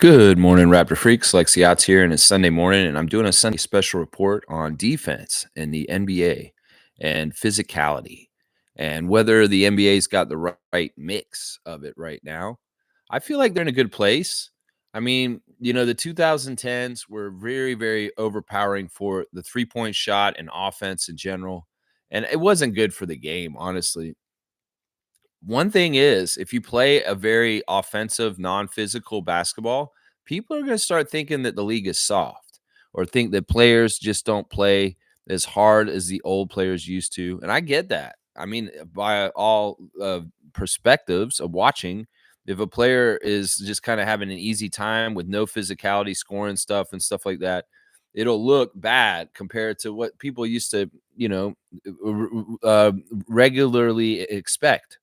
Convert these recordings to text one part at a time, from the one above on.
Good morning, Raptor Freaks. Lexi Yachts here, and it's Sunday morning, and I'm doing a Sunday special report on defense in the NBA and physicality, and whether the NBA's got the right mix of it right now. I feel like they're in a good place. I mean, the 2010s were very, very overpowering for the 3-point shot and offense in general, and it wasn't good for the game, honestly. One thing is, if you play a very offensive, non-physical basketball, people are going to start thinking that the league is soft or think that players just don't play as hard as the old players used to. And I get that. I mean, by all perspectives of watching, if a player is just kind of having an easy time with no physicality, scoring stuff and stuff like that, it'll look bad compared to what people used to, you know, uh, regularly expect.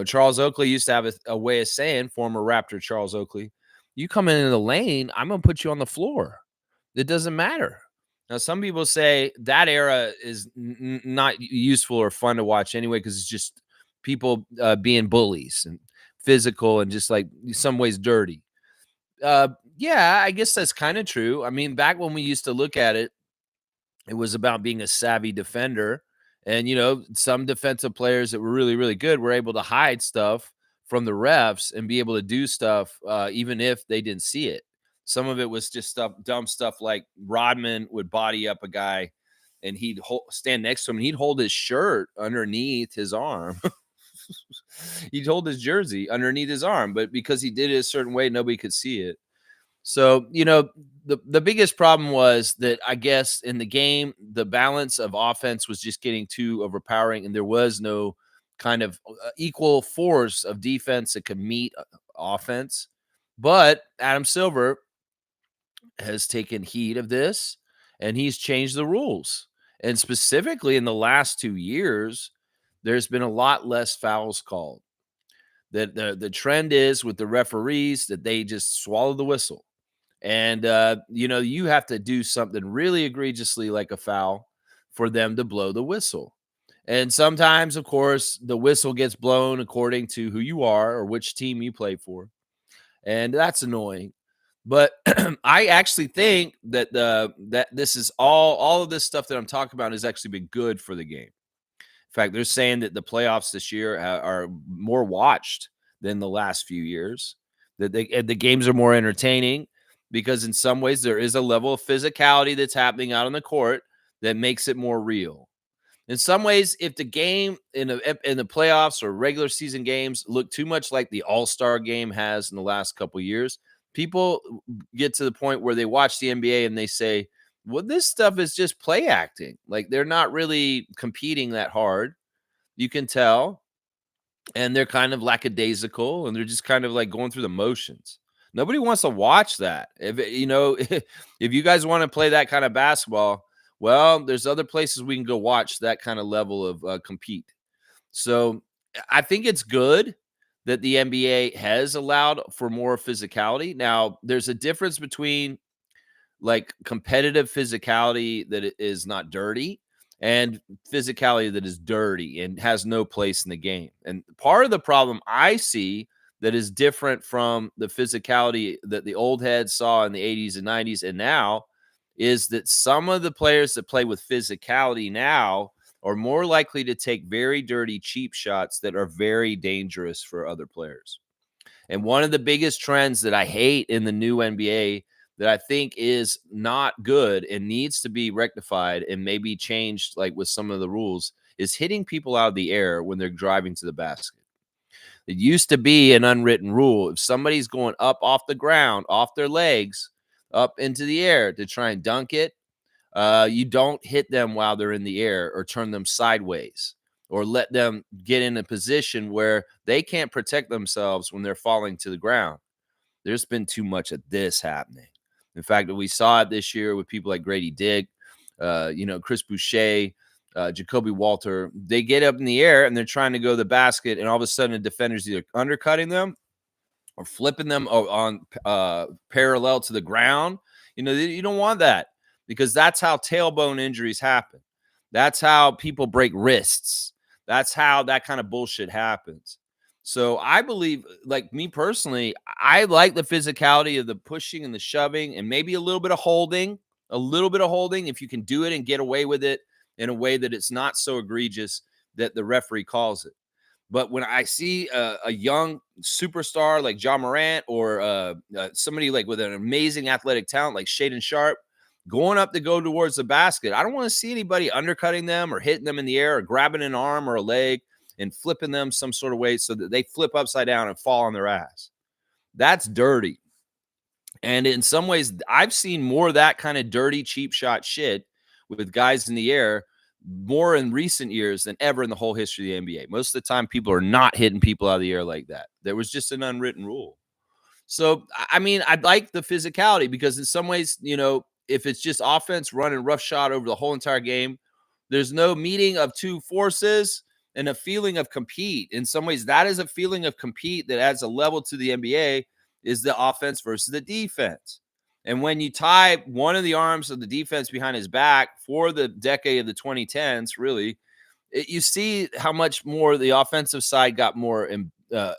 Charles Oakley used to have a way of saying, former Raptor Charles Oakley, you come into the lane, I'm going to put you on the floor. It doesn't matter. Now, some people say that era is not useful or fun to watch anyway because it's just people being bullies and physical and just like some ways dirty. Uh, yeah, I guess that's kind of true. I mean, back when we used to look at it, it was about being a savvy defender. And, some defensive players that were really, really good were able to hide stuff from the refs and be able to do stuff even if they didn't see it. Some of it was just dumb stuff like Rodman would body up a guy and he'd stand next to him and he'd hold his shirt underneath his arm. He'd hold his jersey underneath his arm, but because he did it a certain way, nobody could see it. So, the biggest problem was that I guess in the game, the balance of offense was just getting too overpowering, and there was no kind of equal force of defense that could meet offense. But Adam Silver has taken heed of this, and he's changed the rules. And specifically in the last 2 years, there's been a lot less fouls called. That the trend is with the referees that they just swallow the whistle. And, you have to do something really egregiously like a foul for them to blow the whistle. And sometimes, of course, the whistle gets blown according to who you are or which team you play for. And that's annoying. But I actually think that that this is all of this stuff that I'm talking about has actually been good for the game. In fact, they're saying that the playoffs this year are more watched than the last few years. That the games are more entertaining because in some ways there is a level of physicality that's happening out on the court that makes it more real. In some ways, if the game in the playoffs or regular season games look too much like the All-Star game has in the last couple years, people get to the point where they watch the NBA and they say, well, this stuff is just play acting. Like they're not really competing that hard. You can tell. And they're kind of lackadaisical and they're just kind of like going through the motions. Nobody wants to watch that. If you guys want to play that kind of basketball, well, there's other places we can go watch that kind of level of compete. So I think it's good that the NBA has allowed for more physicality. Now, there's a difference between like competitive physicality that is not dirty and physicality that is dirty and has no place in the game. And part of the problem I see that is different from the physicality that the old heads saw in the 80s and 90s and now is that some of the players that play with physicality now are more likely to take very dirty, cheap shots that are very dangerous for other players. And one of the biggest trends that I hate in the new NBA that I think is not good and needs to be rectified and maybe changed like with some of the rules is hitting people out of the air when they're driving to the basket. It used to be an unwritten rule. If somebody's going up off the ground, off their legs, up into the air to try and dunk it, you don't hit them while they're in the air or turn them sideways or let them get in a position where they can't protect themselves when they're falling to the ground. There's been too much of this happening. In fact, we saw it this year with people like Grady Dick, Chris Boucher, Jacoby Walter. They get up in the air and they're trying to go to the basket, and all of a sudden, a defender's either undercutting them or flipping them on parallel to the ground. You don't want that because that's how tailbone injuries happen. That's how people break wrists. That's how that kind of bullshit happens. So I believe, like me personally, I like the physicality of the pushing and the shoving and maybe a little bit of holding, if you can do it and get away with it in a way that it's not so egregious that the referee calls it. But when I see a young superstar like John Morant or somebody like with an amazing athletic talent like Shaden Sharp going up to go towards the basket, I don't want to see anybody undercutting them or hitting them in the air or grabbing an arm or a leg and flipping them some sort of way so that they flip upside down and fall on their ass. That's dirty. And in some ways, I've seen more of that kind of dirty, cheap shot shit with guys in the air more in recent years than ever in the whole history of the NBA. Most of the time, people are not hitting people out of the air like that. There was just an unwritten rule. So, I mean, I like the physicality because in some ways, if it's just offense running roughshod over the whole entire game, there's no meeting of two forces and a feeling of compete. In some ways, that is a feeling of compete that adds a level to the NBA is the offense versus the defense. And when you tie one of the arms of the defense behind his back for the decade of the 2010s, really, you see how much more the offensive side got more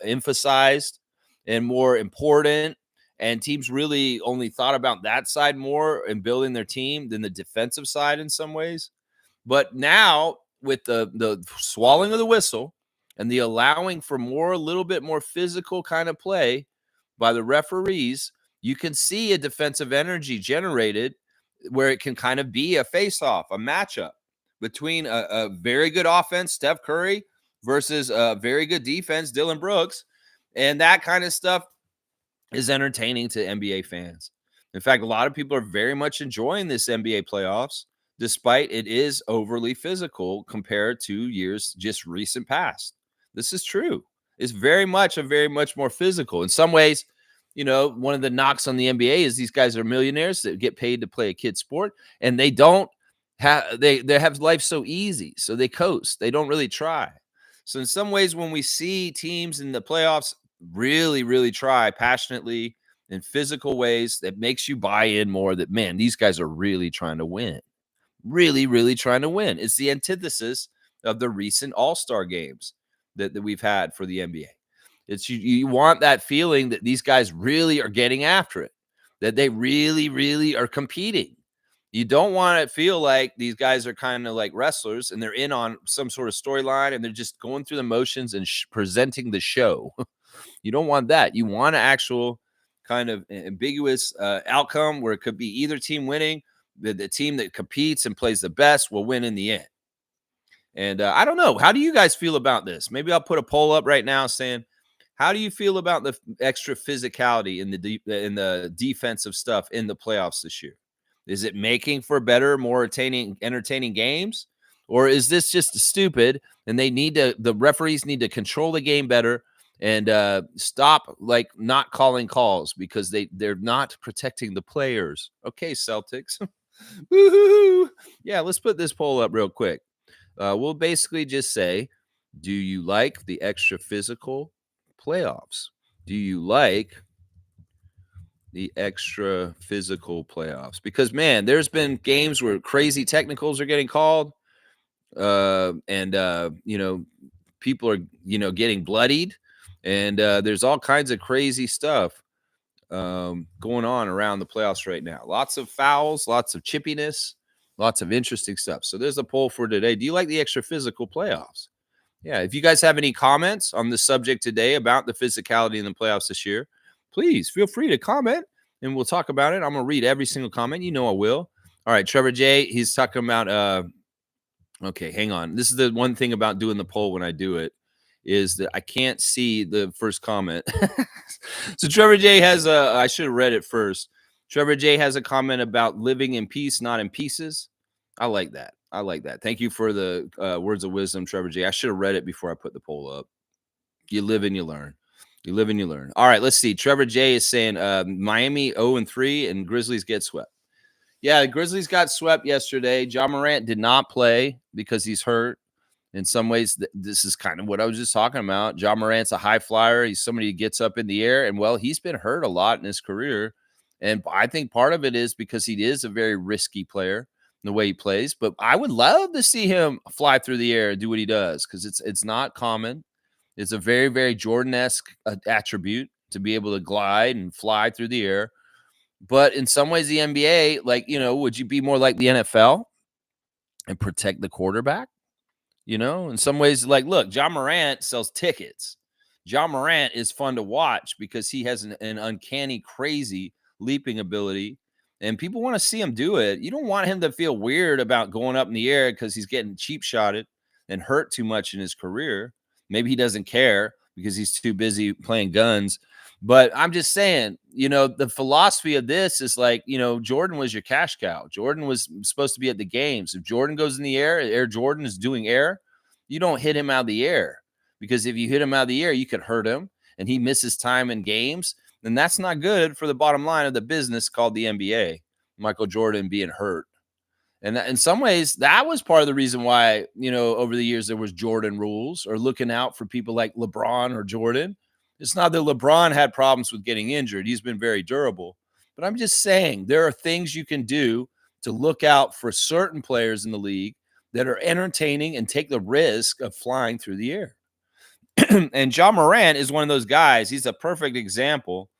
emphasized and more important. And teams really only thought about that side more in building their team than the defensive side in some ways. But now with the swallowing of the whistle and the allowing for more, a little bit more physical kind of play by the referees, you can see a defensive energy generated where it can kind of be a face-off, a matchup between a very good offense, Steph Curry, versus a very good defense, Dylan Brooks. And that kind of stuff is entertaining to NBA fans. In fact, a lot of people are very much enjoying this NBA playoffs, despite it is overly physical compared to years just recent past. This is true. It's very much more physical. In some ways, one of the knocks on the NBA is these guys are millionaires that get paid to play a kid sport, and they don't have they have life so easy, so they coast. They don't really try. So in some ways, when we see teams in the playoffs really, really try passionately in physical ways, that makes you buy in more that, man, these guys are really trying to win. Really, really trying to win. It's the antithesis of the recent All-Star games that we've had for the NBA. It's you want that feeling that these guys really are getting after it, that they really, really are competing. You don't want to feel like these guys are kind of like wrestlers and they're in on some sort of storyline and they're just going through the motions and presenting the show. You don't want that. You want an actual kind of ambiguous outcome where it could be either team winning. The team that competes and plays the best will win in the end. And I don't know. How do you guys feel about this? Maybe I'll put a poll up right now saying, how do you feel about the extra physicality in the defensive stuff in the playoffs this year? Is it making for better, more entertaining games? Or is this just stupid and the referees need to control the game better and stop like not calling calls because they're not protecting the players? Okay, Celtics. Woo-hoo-hoo. Yeah, let's put this poll up real quick. We'll basically just say, do you like the extra physical playoffs? Do you like the extra physical playoffs? Because, man, there's been games where crazy technicals are getting called and people are, getting bloodied. And there's all kinds of crazy stuff going on around the playoffs right now. Lots of fouls, lots of chippiness, lots of interesting stuff. So there's a poll for today. Do you like the extra physical playoffs? Yeah. If you guys have any comments on the subject today about the physicality in the playoffs this year, please feel free to comment and we'll talk about it. I'm going to read every single comment. You know I will. All right. Trevor J, he's talking about, okay, hang on. This is the one thing about doing the poll when I do it is that I can't see the first comment. So Trevor J has I should have read it first. Trevor J has a comment about living in peace, not in pieces. I like that. I like that. Thank you for the words of wisdom, Trevor J. I should have read it before I put the poll up. You live and you learn. You live and you learn. All right, let's see. Trevor J is saying Miami 0-3 and Grizzlies get swept. Yeah, the Grizzlies got swept yesterday. John Morant did not play because he's hurt. In some ways, this is kind of what I was just talking about. John Morant's a high flyer. He's somebody who gets up in the air. And, well, he's been hurt a lot in his career. And I think part of it is because he is a very risky player in the way he plays. But I would love to see him fly through the air and do what he does because it's not common. It's a very, very Jordan-esque attribute to be able to glide and fly through the air. But in some ways, the NBA, like, would you be more like the NFL and protect the quarterback? In some ways, like, look, John Morant sells tickets. John Morant is fun to watch because he has an uncanny, crazy leaping ability, and people want to see him do it. You don't want him to feel weird about going up in the air because he's getting cheap shotted and hurt too much in his career. Maybe he doesn't care because he's too busy playing guns. But I'm just saying, the philosophy of this is like, Jordan was your cash cow. Jordan was supposed to be at the games. If Jordan goes in the air, Air Jordan is doing air, you don't hit him out of the air, because if you hit him out of the air, you could hurt him and he misses time in games. And that's not good for the bottom line of the business called the NBA. Michael Jordan being hurt. And in some ways, that was part of the reason why, over the years, there was Jordan rules, or looking out for people like LeBron or Jordan. It's not that LeBron had problems with getting injured. He's been very durable. But I'm just saying, there are things you can do to look out for certain players in the league that are entertaining and take the risk of flying through the air. And John Morant is one of those guys. He's a perfect example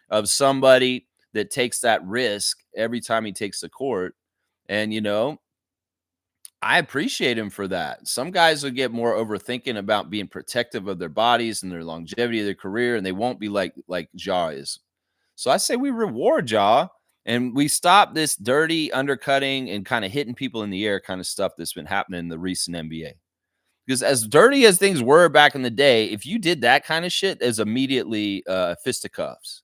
of somebody that takes that risk every time he takes the court. And, I appreciate him for that. Some guys will get more overthinking about being protective of their bodies and their longevity of their career, and they won't be like Ja is. So I say we reward Ja, and we stop this dirty undercutting and kind of hitting people in the air kind of stuff that's been happening in the recent NBA. Because as dirty as things were back in the day, if you did that kind of shit, there's immediately fisticuffs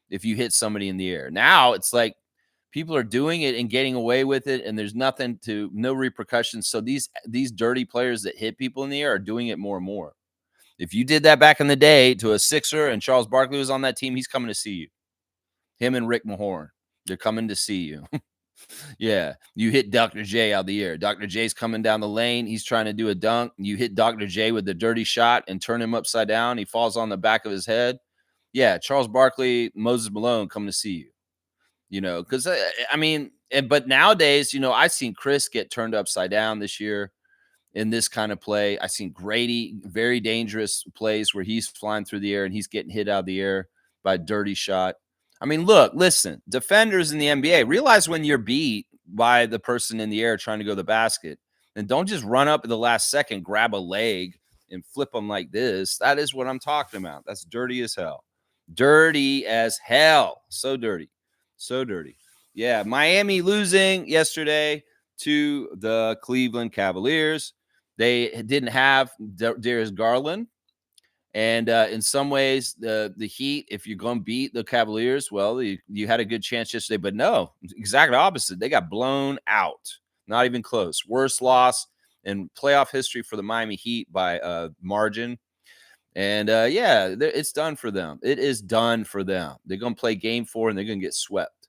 if you hit somebody in the air. Now it's like people are doing it and getting away with it, and there's no repercussions. So these dirty players that hit people in the air are doing it more and more. If you did that back in the day to a Sixer and Charles Barkley was on that team, he's coming to see you. Him and Rick Mahorn, they're coming to see you. Yeah, you hit Dr. J out of the air. Dr. J's coming down the lane. He's trying to do a dunk. You hit Dr. J with the dirty shot and turn him upside down. He falls on the back of his head. Yeah, Charles Barkley, Moses Malone coming to see you. Because but nowadays, I've seen Chris get turned upside down this year in this kind of play. I've seen Grady, very dangerous plays where he's flying through the air and he's getting hit out of the air by a dirty shot. Listen, defenders in the NBA, realize when you're beat by the person in the air trying to go to the basket, and don't just run up at the last second, grab a leg and flip them like this. That is what I'm talking about. That's dirty as hell. Dirty as hell. So dirty. So dirty. Yeah, Miami losing yesterday to the Cleveland Cavaliers. They didn't have Darius Garland. And in some ways, the Heat, if you're going to beat the Cavaliers, well, you had a good chance yesterday. But no, exactly opposite. They got blown out. Not even close. Worst loss in playoff history for the Miami Heat by margin. And it's done for them. It is done for them. They're going to play game 4 and they're going to get swept.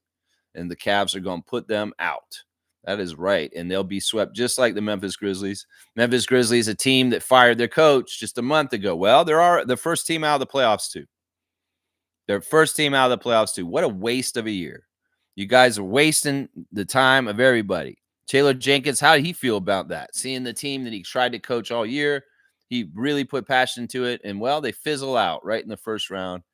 And the Cavs are going to put them out. That is right. And they'll be swept just like the Memphis Grizzlies. Memphis Grizzlies, a team that fired their coach just a month ago. Well, they're the first team out of the playoffs too. Their first team out of the playoffs too. What a waste of a year. You guys are wasting the time of everybody. Taylor Jenkins, how did he feel about that? Seeing the team that he tried to coach all year, he really put passion into it. And, well, they fizzle out right in the first round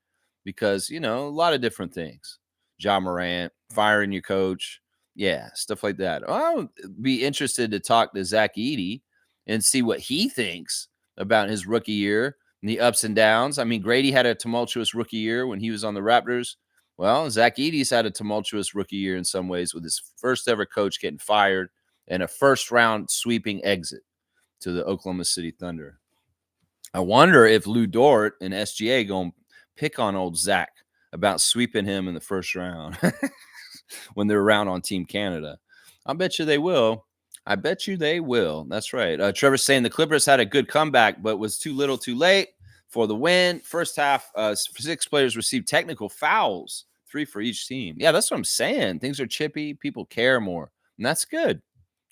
because, a lot of different things. Ja Morant, firing your coach. Yeah, stuff like that. I'll be interested to talk to Zach Edey and see what he thinks about his rookie year and the ups and downs. Grady had a tumultuous rookie year when he was on the Raptors. Well, Zach Edey's had a tumultuous rookie year in some ways with his first ever coach getting fired and a first round sweeping exit to the Oklahoma City Thunder. I wonder if Lou Dort and SGA going to pick on old Zach about sweeping him in the first round. When they're around on Team Canada. I bet you they will. I bet you they will. That's right. Trevor's saying the Clippers had a good comeback, but was too little too late for the win. First half, 6 players received technical fouls, 3 for each team. Yeah, that's what I'm saying. Things are chippy. People care more. And that's good.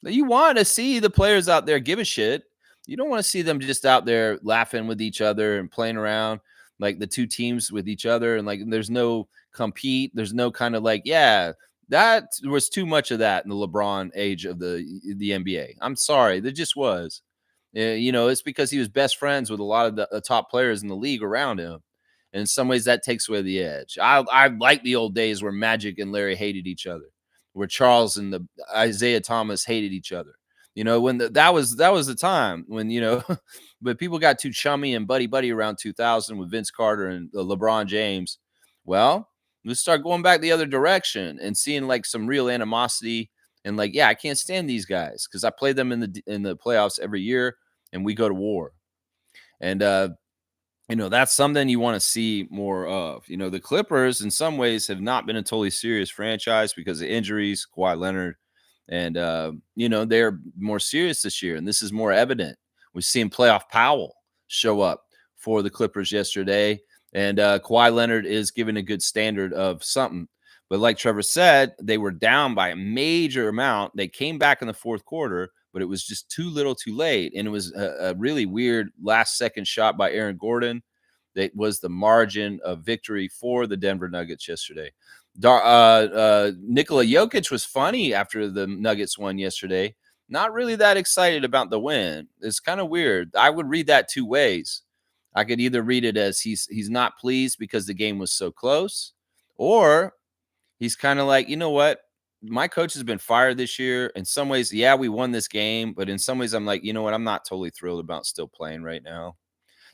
You want to see the players out there give a shit. You don't want to see them just out there laughing with each other and playing around like the two teams with each other. And like there's no compete. There's no kind of that was too much of that in the LeBron age of the NBA. I'm sorry. There just was. It's because he was best friends with a lot of the top players in the league around him. And in some ways, that takes away the edge. I like the old days where Magic and Larry hated each other, where Charles and the Isaiah Thomas hated each other. When that was the time when but people got too chummy and buddy buddy around 2000 with Vince Carter and LeBron James. Well, let's start going back the other direction and seeing like some real animosity and like, yeah, I can't stand these guys because I play them in the playoffs every year and we go to war. And that's something you want to see more of. The Clippers in some ways have not been a totally serious franchise because of injuries, Kawhi Leonard, and they're more serious this year, and this is more evident. We've seen playoff Powell show up for the Clippers yesterday, and Kawhi Leonard is giving a good standard of something. But like Trevor said, they were down by a major amount. They came back in the fourth quarter, but it was just too little too late. And it was a really weird last second shot by Aaron Gordon that was the margin of victory for the Denver Nuggets yesterday. Nikola Jokic was funny after the Nuggets won yesterday. Not really that excited about the win. It's kind of weird. I would read that two ways. I could either read it as he's not pleased because the game was so close, or he's kind of like, you know what? My coach has been fired this year. In some ways, yeah, we won this game, but in some ways, I'm like, you know what? I'm not totally thrilled about still playing right now.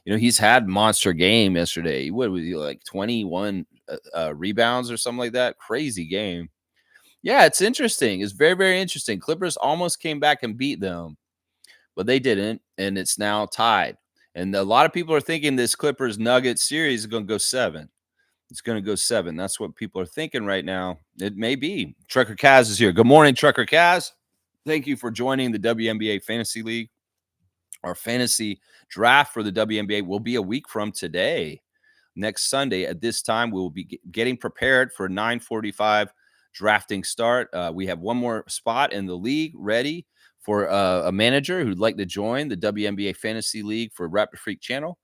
He's had monster game yesterday. What was he like 21 rebounds or something like that? Crazy game. Yeah, it's interesting. It's very, very interesting. Clippers almost came back and beat them, but they didn't, and it's now tied. And a lot of people are thinking this Clippers Nuggets series is going to go 7. It's going to go 7. That's what people are thinking right now. It may be. Trucker Kaz is here. Good morning, Trucker Kaz. Thank you for joining the WNBA Fantasy League. Our fantasy draft for the WNBA will be a week from today. Next Sunday at this time, we will be getting prepared for 9:45 drafting start. We have one more spot in the league ready for a manager who'd like to join the WNBA Fantasy League for Raptor Freak Channel.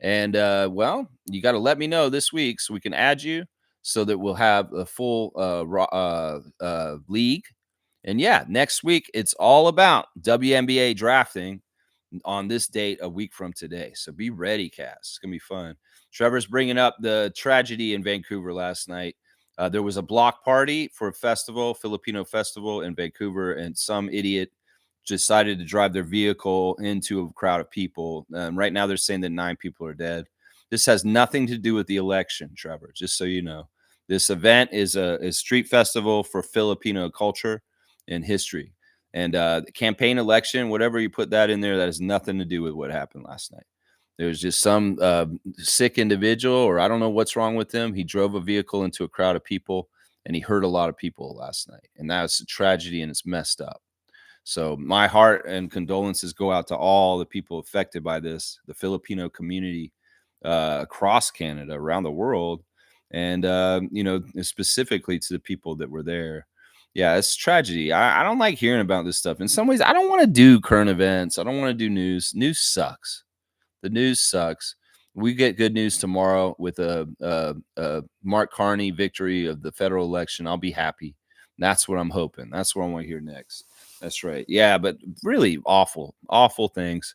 And you got to let me know this week so we can add you so that we'll have a full league. And yeah, next week it's all about WNBA drafting on this date a week from today. So be ready, Cass. It's going to be fun. Trevor's bringing up the tragedy in Vancouver last night. There was a block party for a festival, Filipino festival in Vancouver, and some idiot decided to drive their vehicle into a crowd of people. Right now, they're saying that 9 people are dead. This has nothing to do with the election, Trevor, just so you know. This event is a street festival for Filipino culture and history. And the campaign election, whatever you put that in there, that has nothing to do with what happened last night. There's just some sick individual, or I don't know what's wrong with him. He drove a vehicle into a crowd of people, and he hurt a lot of people last night. And that's a tragedy, and it's messed up. So my heart and condolences go out to all the people affected by this, the Filipino community across Canada, around the world, and specifically to the people that were there. Yeah, it's tragedy. I don't like hearing about this stuff. In some ways, I don't want to do current events. I don't want to do news. News sucks. The news sucks. We get good news tomorrow with a Mark Carney victory of the federal election. I'll be happy. That's what I'm hoping. That's what I want to hear next. That's right. Yeah, but really awful, awful things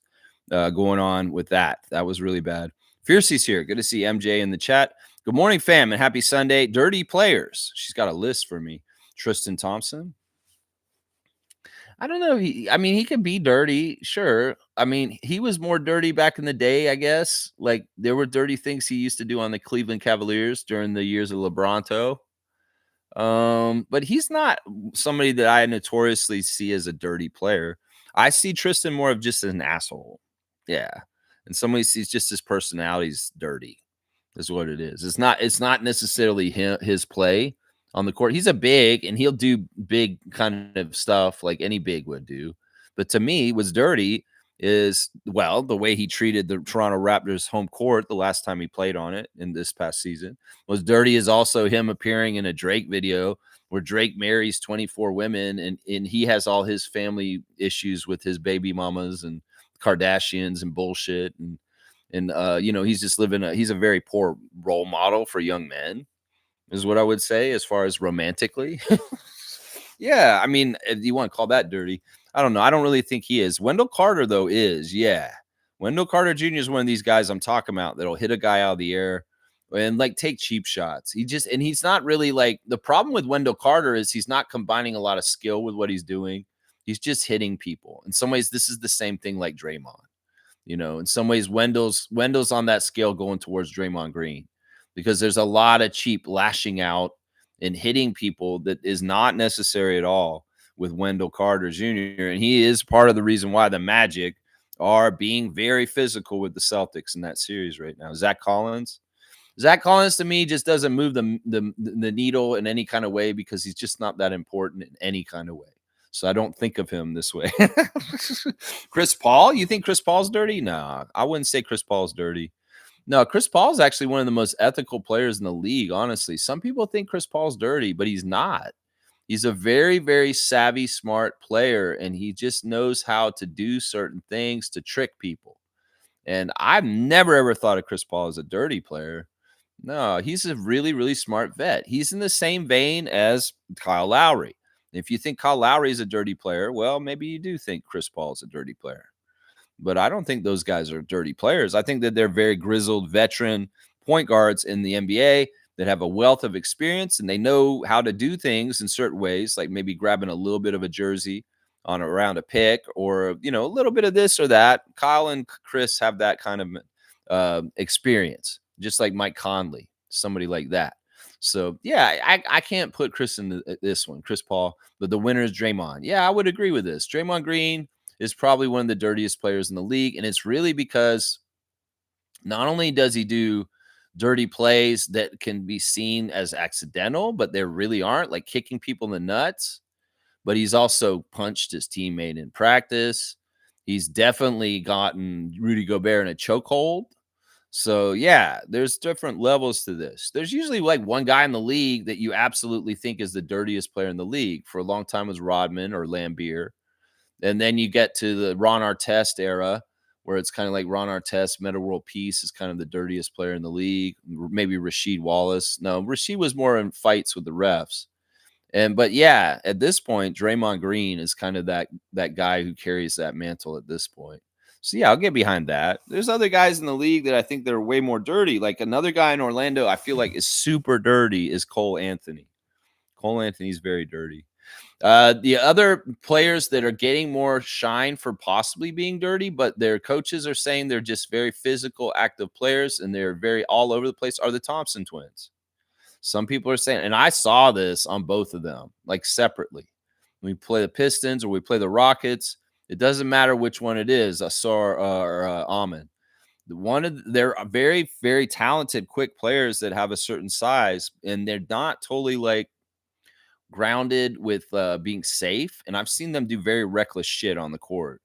going on with that. That was really bad. Fiercey's here. Good to see MJ in the chat. Good morning, fam, and happy Sunday. Dirty players. She's got a list for me. Tristan Thompson. I don't know. He could be dirty. Sure. I mean, he was more dirty back in the day, I guess. Like there were dirty things he used to do on the Cleveland Cavaliers during the years of LeBronto. But he's not somebody that I notoriously see as a dirty player. I see Tristan more of just an asshole. Yeah. And somebody sees just his personality's dirty, is what it is. It's not necessarily his play on the court. He's a big and he'll do big kind of stuff like any big would do. But to me, what's dirty is, well, the way he treated the Toronto Raptors home court the last time he played on it in this past season. Was dirty is also him appearing in a Drake video where Drake marries 24 women and he has all his family issues with his baby mamas and Kardashians and bullshit. And he's just he's a very poor role model for young men, is what I would say as far as romantically. Yeah, I mean, if you want to call that dirty. I don't know. I don't really think he is. Wendell Carter, though, is. Yeah. Wendell Carter Jr. is one of these guys I'm talking about that'll hit a guy out of the air and like take cheap shots. And he's not really like the problem with Wendell Carter is he's not combining a lot of skill with what he's doing. He's just hitting people. In some ways, this is the same thing like Draymond. In some ways, Wendell's on that scale going towards Draymond Green because there's a lot of cheap lashing out and hitting people that is not necessary at all with Wendell Carter Jr. And he is part of the reason why the Magic are being very physical with the Celtics in that series right now. Zach Collins to me just doesn't move the needle in any kind of way because he's just not that important in any kind of way. So I don't think of him this way. Chris Paul? You think Chris Paul's dirty? No, I wouldn't say Chris Paul's dirty. No, Chris Paul's actually one of the most ethical players in the league, honestly. Some people think Chris Paul's dirty, but he's not. He's a very, very savvy, smart player, and he just knows how to do certain things to trick people. And I've never, ever thought of Chris Paul as a dirty player. No, he's a really, really smart vet. He's in the same vein as Kyle Lowry. If you think Kyle Lowry is a dirty player, well, maybe you do think Chris Paul is a dirty player. But I don't think those guys are dirty players. I think that they're very grizzled veteran point guards in the NBA that have a wealth of experience and they know how to do things in certain ways, like maybe grabbing a little bit of a jersey on around a pick or, a little bit of this or that. Kyle and Chris have that kind of experience, just like Mike Conley, somebody like that. So, yeah, I can't put Chris in this one, Chris Paul, but the winner is Draymond. Yeah, I would agree with this. Draymond Green is probably one of the dirtiest players in the league, and it's really because not only does he do dirty plays that can be seen as accidental, but they really aren't, like kicking people in the nuts, but he's also punched his teammate in practice. He's definitely gotten Rudy Gobert in a chokehold. So, yeah, there's different levels to this. There's usually like one guy in the league that you absolutely think is the dirtiest player in the league. For a long time was Rodman or Lambeer. And then you get to the Ron Artest era where it's kind of like Ron Artest, Metta World Peace is kind of the dirtiest player in the league. Maybe Rasheed Wallace. No, Rasheed was more in fights with the refs. But yeah, at this point, Draymond Green is kind of that guy who carries that mantle at this point. So yeah, I'll get behind that. There's other guys in the league that I think they're way more dirty. Like another guy in Orlando, I feel like is super dirty is Cole Anthony. Cole Anthony's very dirty. The other players that are getting more shine for possibly being dirty, but their coaches are saying they're just very physical, active players, and they're very all over the place, are the Thompson twins. Some people are saying, and I saw this on both of them, like separately. When we play the Pistons or we play the Rockets, it doesn't matter which one it is, Asar or Amon. They're very, very talented, quick players that have a certain size, and they're not totally like grounded with being safe. And I've seen them do very reckless shit on the court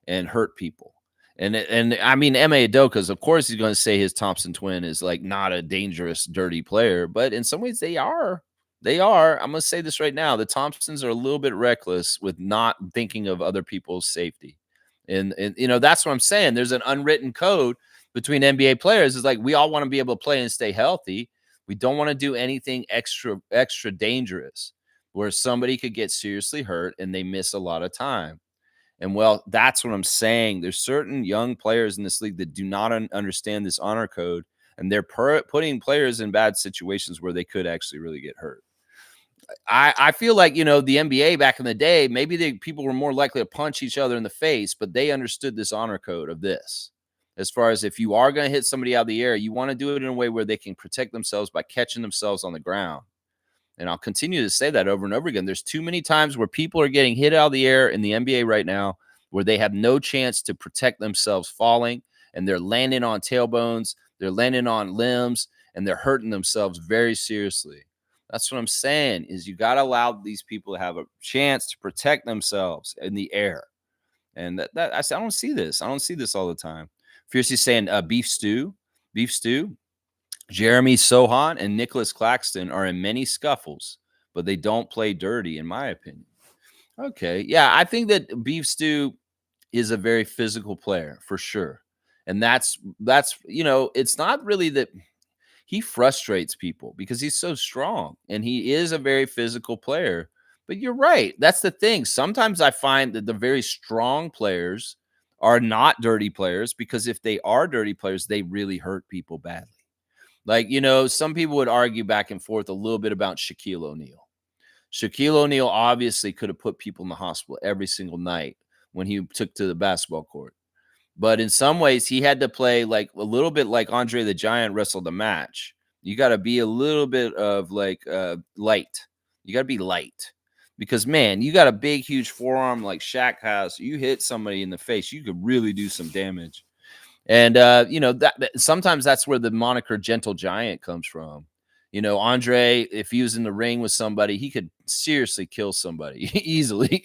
and hurt people. And I mean, Ime Udoka's, of course, he's going to say his Thompson twin is like not a dangerous, dirty player, but in some ways they are. They are. I'm going to say this right now. The Thompsons are a little bit reckless with not thinking of other people's safety. And that's what I'm saying. There's an unwritten code between NBA players. It's like we all want to be able to play and stay healthy. We don't want to do anything extra dangerous where somebody could get seriously hurt and they miss a lot of time. And well, that's what I'm saying. There's certain young players in this league that do not understand this honor code, and they're putting players in bad situations where they could actually really get hurt. I feel like, the NBA back in the day, maybe people were more likely to punch each other in the face, but they understood this honor code of this. As far as if you are going to hit somebody out of the air, you want to do it in a way where they can protect themselves by catching themselves on the ground. And I'll continue to say that over and over again. There's too many times where people are getting hit out of the air in the NBA right now where they have no chance to protect themselves falling, and they're landing on tailbones, they're landing on limbs, and they're hurting themselves very seriously. That's what I'm saying is you got to allow these people to have a chance to protect themselves in the air. And I don't see this. I don't see this all the time. Fiercely saying beef stew. Jeremy Sohan and Nicholas Claxton are in many scuffles, but they don't play dirty, in my opinion. Okay. Yeah, I think that Beef Stew is a very physical player for sure. And that's it's not really that he frustrates people because he's so strong and he is a very physical player, But you're right. That's the thing. Sometimes I find that the very strong players are not dirty players because if they are dirty players, they really hurt people badly. Like, some people would argue back and forth a little bit about Shaquille O'Neal. Shaquille O'Neal obviously could have put people in the hospital every single night when he took to the basketball court. But in some ways, he had to play like a little bit like Andre the Giant wrestled a match. You got to be a little bit of like light. You got to be light because man, you got a big, huge forearm like Shaq has. You hit somebody in the face, you could really do some damage. And sometimes that's where the moniker Gentle Giant comes from. Andre, if he was in the ring with somebody, he could seriously kill somebody easily,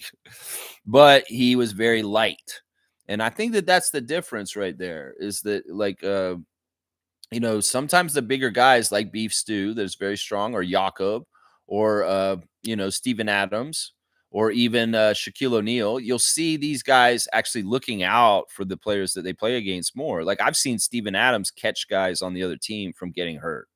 but he was very light. And I think that that's the difference right there is that, like, sometimes the bigger guys like Beef Stew, that's very strong, or Jakob, or, Steven Adams, or even Shaquille O'Neal, you'll see these guys actually looking out for the players that they play against more. Like, I've seen Steven Adams catch guys on the other team from getting hurt.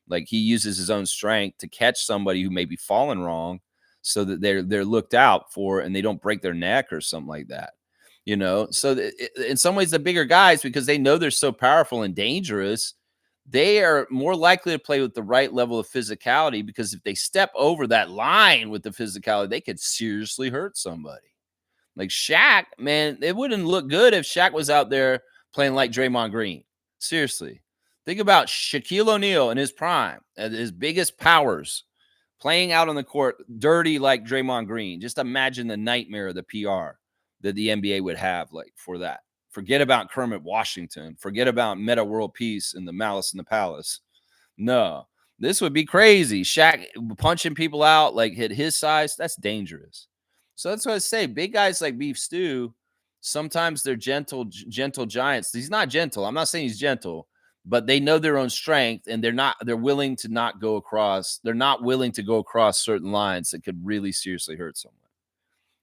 Like, he uses his own strength to catch somebody who may be falling wrong so that they're looked out for and they don't break their neck or something like that. So in some ways, the bigger guys, because they know they're so powerful and dangerous, they are more likely to play with the right level of physicality, because if they step over that line with the physicality, they could seriously hurt somebody. Like Shaq, man, it wouldn't look good if Shaq was out there playing like Draymond Green. Seriously. Think about Shaquille O'Neal in his prime, at his biggest powers, playing out on the court dirty like Draymond Green. Just imagine the nightmare of the PR that the NBA would have like for that. Forget about Kermit Washington. Forget about Meta World Peace and the Malice in the Palace. No, this would be crazy. Shaq punching people out like hit his size. That's dangerous. So that's what I say. Big guys like Beef Stew, sometimes they're gentle giants. He's not gentle. I'm not saying he's gentle, but they know their own strength and they're willing to not go across. They're not willing to go across certain lines that could really seriously hurt someone.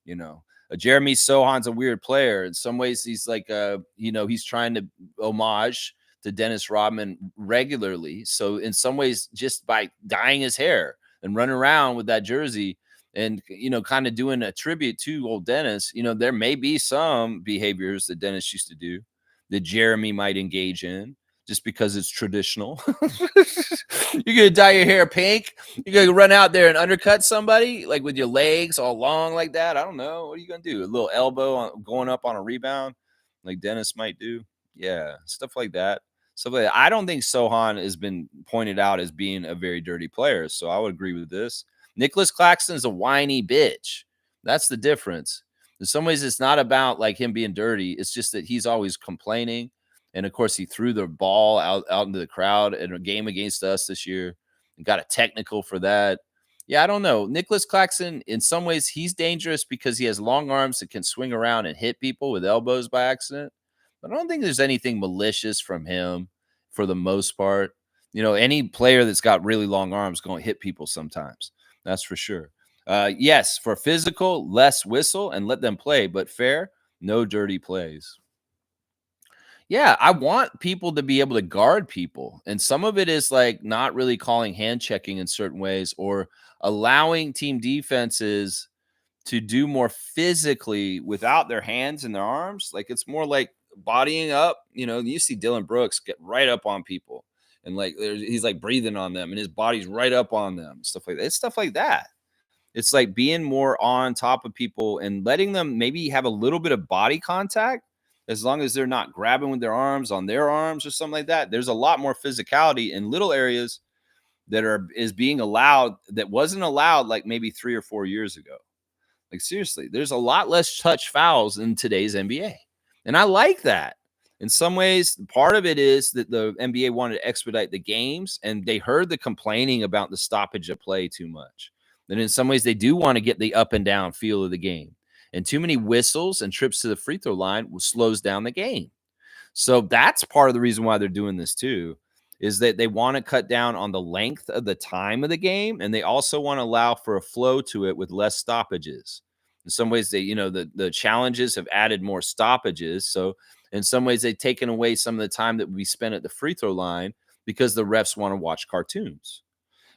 you know. Jeremy Sohan's a weird player. In some ways, he's like, he's trying to homage to Dennis Rodman regularly. So in some ways, just by dyeing his hair and running around with that jersey and, kind of doing a tribute to old Dennis, there may be some behaviors that Dennis used to do that Jeremy might engage in just because it's traditional. You're gonna dye your hair pink. You're gonna run out there and undercut somebody like with your legs all long like that. I don't know. What are you gonna do? A little elbow going up on a rebound, like Dennis might do. Yeah, stuff like that. Stuff like that. I don't think Sohan has been pointed out as being a very dirty player, so I would agree with this. Nicholas Claxton's a whiny bitch. That's the difference. In some ways, it's not about like him being dirty. It's just that he's always complaining. And of course, he threw the ball out into the crowd in a game against us this year and got a technical for that. Yeah, I don't know. Nicholas Claxton, in some ways, he's dangerous because he has long arms that can swing around and hit people with elbows by accident. But I don't think there's anything malicious from him for the most part. Any player that's got really long arms going to hit people sometimes. That's for sure. Yes, for physical, less whistle and let them play, but fair, no dirty plays. Yeah, I want people to be able to guard people. And some of it is like not really calling hand checking in certain ways or allowing team defenses to do more physically without their hands and their arms. Like it's more like bodying up. You see Dylan Brooks get right up on people and like he's like breathing on them and his body's right up on them. Stuff like that. It's stuff like that. It's like being more on top of people and letting them maybe have a little bit of body contact as long as they're not grabbing with their arms on their arms or something like that. There's a lot more physicality in little areas is being allowed that wasn't allowed like maybe 3 or 4 years ago. Like seriously, there's a lot less touch fouls in today's NBA. And I like that. In some ways, part of it is that the NBA wanted to expedite the games and they heard the complaining about the stoppage of play too much. And in some ways, they do want to get the up and down feel of the game. And too many whistles and trips to the free throw line slows down the game. So that's part of the reason why they're doing this too, is that they want to cut down on the length of the time of the game. And they also want to allow for a flow to it with less stoppages. In some ways, the challenges have added more stoppages. So in some ways, they've taken away some of the time that we spent at the free throw line because the refs want to watch cartoons.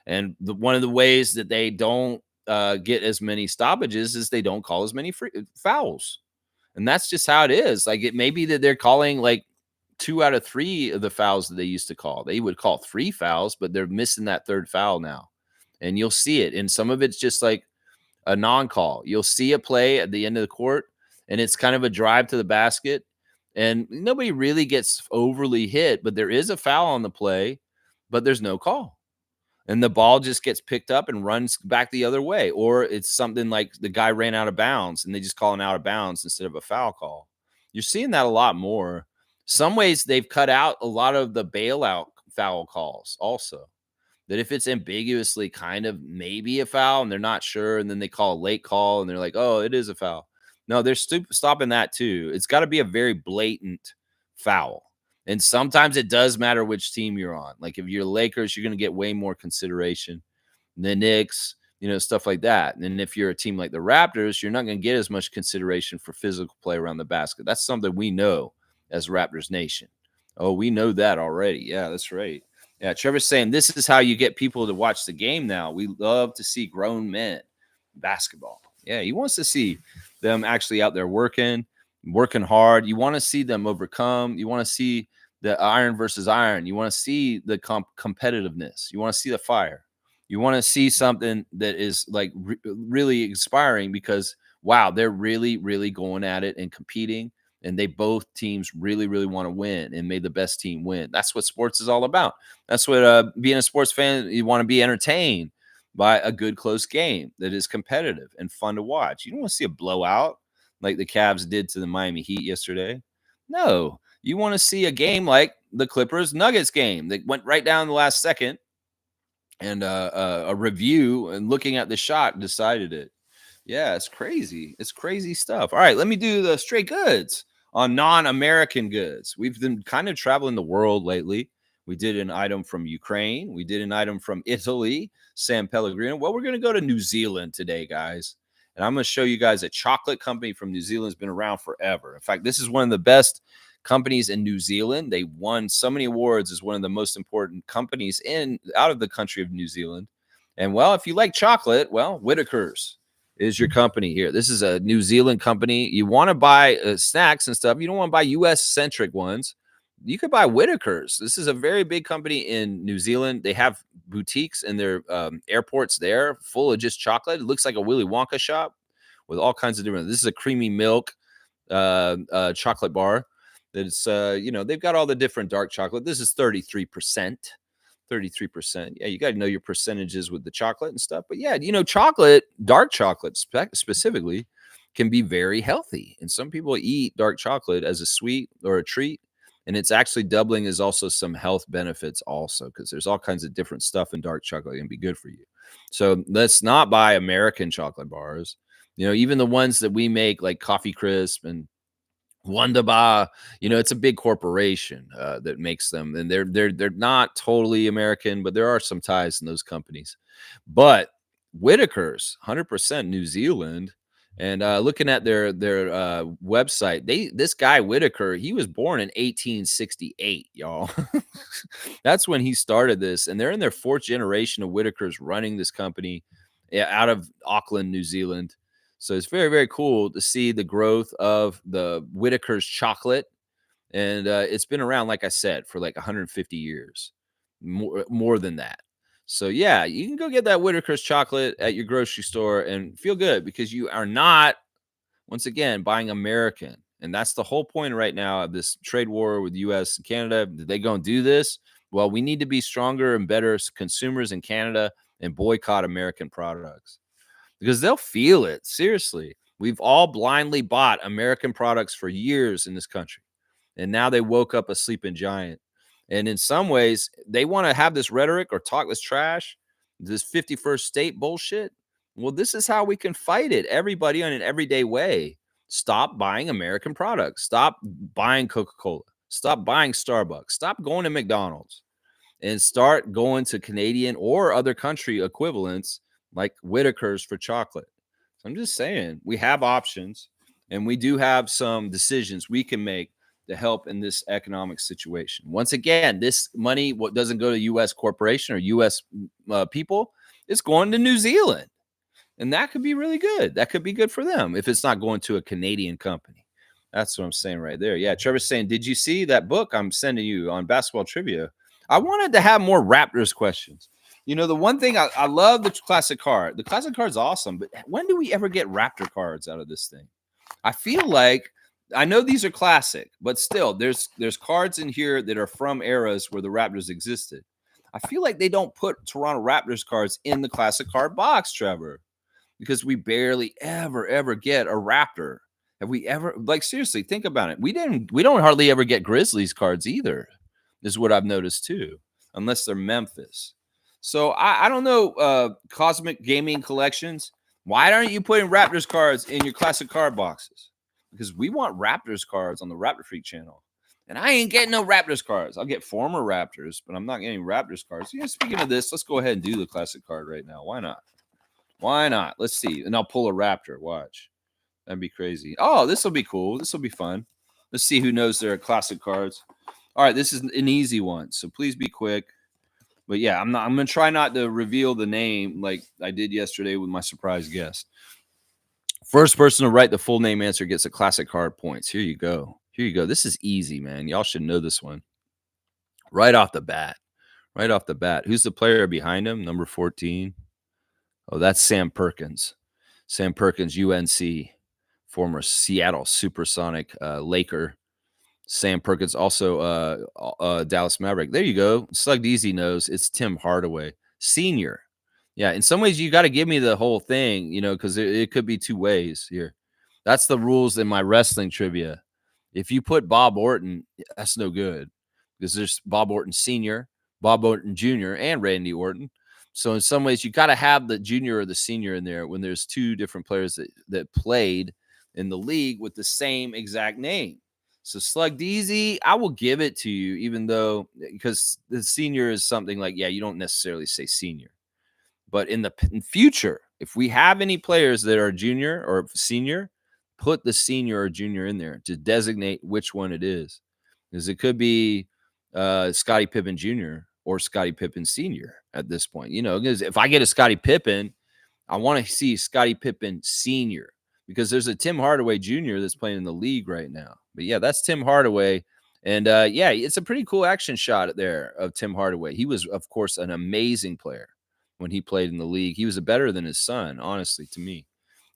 And one of the ways that they don't get as many stoppages is they don't call as many fouls. And that's just how it is. Like, it may be that they're calling like 2 out of 3 of the fouls that they used to call. They would call 3 fouls, but they're missing that 3rd foul now. And you'll see it. And some of it's just like a non-call. You'll see a play at the end of the court, and it's kind of a drive to the basket, and nobody really gets overly hit, but there is a foul on the play, but there's no call. And the ball just gets picked up and runs back the other way. Or it's something like the guy ran out of bounds and they just call an out of bounds instead of a foul call. You're seeing that a lot more. Some ways they've cut out a lot of the bailout foul calls also. That if it's ambiguously kind of maybe a foul and they're not sure, and then they call a late call and they're like, oh, it is a foul. No, they're stopping that too. It's got to be a very blatant foul. And sometimes it does matter which team you're on. Like if you're Lakers, you're going to get way more consideration. The Knicks, stuff like that. And if you're a team like the Raptors, you're not going to get as much consideration for physical play around the basket. That's something we know as Raptors Nation. Oh, we know that already. Yeah, that's right. Yeah, Trevor's saying this is how you get people to watch the game now. We love to see grown men basketball. Yeah, he wants to see them actually out there working hard. You want to see them overcome. You want to see the iron versus iron. You want to see the competitiveness. You want to see the fire. You want to see something that is like really inspiring because, wow, they're really, really going at it and competing. And they both teams really, really want to win and may the best team win. That's what sports is all about. That's what being a sports fan, you want to be entertained by a good, close game that is competitive and fun to watch. You don't want to see a blowout like the Cavs did to the Miami Heat yesterday. No, you want to see a game like the Clippers Nuggets game that went right down the last second, and a review and looking at the shot decided it. Yeah, it's crazy. It's crazy stuff. All right, let me do the straight goods on non-American goods. We've been kind of traveling the world lately. We did an item from Ukraine. We did an item from Italy, San Pellegrino. Well, we're going to go to New Zealand today, guys. And I'm going to show you guys a chocolate company from New Zealand. Has been around forever. In fact, this is one of the best companies in New Zealand. They won so many awards as one of the most important companies out of the country of New Zealand. And well, if you like chocolate, well, Whitaker's is your company here. This is a New Zealand company. You want to buy snacks and stuff. You don't want to buy U.S. centric ones. You could buy Whitaker's. This is a very big company in New Zealand. They have boutiques in their airports there full of just chocolate. It looks like a Willy Wonka shop with all kinds of different. This is a creamy milk chocolate bar. That's they've got all the different dark chocolate. This is 33%. 33%. Yeah, you got to know your percentages with the chocolate and stuff. But yeah, chocolate, dark chocolate specifically, can be very healthy. And some people eat dark chocolate as a sweet or a treat. And it's actually doubling as also some health benefits also, because there's all kinds of different stuff in dark chocolate that can be good for you. So let's not buy American chocolate bars. Even the ones that we make like Coffee Crisp and Wonderbar, it's a big corporation that makes them, and they're not totally American, but there are some ties in those companies. But Whitaker's 100% New Zealand, and looking at their website, this guy Whitaker, he was born in 1868, y'all. That's when he started this, and they're in their 4th generation of Whitaker's running this company out of Auckland, New Zealand. So it's very, very cool to see the growth of the Whitaker's chocolate. And it's been around, like I said, for like 150 years, more than that. So yeah, you can go get that Whitaker's chocolate at your grocery store and feel good because you are not, once again, buying American. And that's the whole point right now of this trade war with the U.S. and Canada. Are they going to do this? Well, we need to be stronger and better consumers in Canada and boycott American products, because they'll feel it. Seriously. We've all blindly bought American products for years in this country. And now they woke up a sleeping giant. And in some ways, they want to have this rhetoric or talk this trash, this 51st state bullshit. Well, this is how we can fight it. Everybody on an everyday way. Stop buying American products. Stop buying Coca-Cola. Stop buying Starbucks. Stop going to McDonald's. And start going to Canadian or other country equivalents like Whitaker's for chocolate. So I'm just saying, we have options, and we do have some decisions we can make to help in this economic situation. Once again, this money doesn't go to U.S. corporation or U.S. People. It's going to New Zealand. And that could be really good. That could be good for them if it's not going to a Canadian company. That's what I'm saying right there. Yeah, Trevor's saying, "Did you see that book I'm sending you on basketball trivia?" I wanted to have more Raptors questions. The one thing I love the classic card. The classic card's awesome, but when do we ever get Raptor cards out of this thing? I feel like I know these are classic, but still, there's cards in here that are from eras where the Raptors existed. I feel like they don't put Toronto Raptors cards in the classic card box, Trevor, because we barely ever get a Raptor. Have we ever, like, seriously, think about it. We don't hardly ever get Grizzlies cards either, is what I've noticed too, unless they're Memphis. So I don't know, Cosmic Gaming Collections. Why aren't you putting Raptors cards in your classic card boxes? Because we want Raptors cards on the Raptor Freak channel. And I ain't getting no Raptors cards. I'll get former Raptors, but I'm not getting Raptors cards. Speaking of this, let's go ahead and do the classic card right now. Why not? Why not? Let's see. And I'll pull a Raptor. Watch. That'd be crazy. Oh, this will be cool. This will be fun. Let's see who knows their classic cards. All right, this is an easy one, so please be quick. But yeah, I'm gonna try not to reveal the name like I did yesterday with my surprise guest. First person to write the full name answer gets a classic card points. Here you go. Here you go. This is easy, man. Y'all should know this one. Right off the bat. Right off the bat. Who's the player behind him? Number 14. Oh, that's Sam Perkins. Sam Perkins, UNC, former Seattle Supersonic Laker. Sam Perkins, also Dallas Maverick. There you go. Slugged Easy knows it's Tim Hardaway, Senior. Yeah, in some ways, you got to give me the whole thing, because it could be two ways here. That's the rules in my wrestling trivia. If you put Bob Orton, that's no good because there's Bob Orton Sr., Bob Orton Jr., and Randy Orton. So in some ways, you got to have the junior or the senior in there when there's two different players that played in the league with the same exact name. So Slugged Easy, I will give it to you, even though because the senior is something like, you don't necessarily say senior. But in future, if we have any players that are junior or senior, put the senior or junior in there to designate which one it is. Because it could be Scottie Pippen Jr. or Scottie Pippen Sr. at this point. Because if I get a Scottie Pippen, I want to see Scottie Pippen Sr. because there's a Tim Hardaway Jr. that's playing in the league right now. But yeah, that's Tim Hardaway. And it's a pretty cool action shot there of Tim Hardaway. He was, of course, an amazing player when he played in the league. He was better than his son, honestly, to me.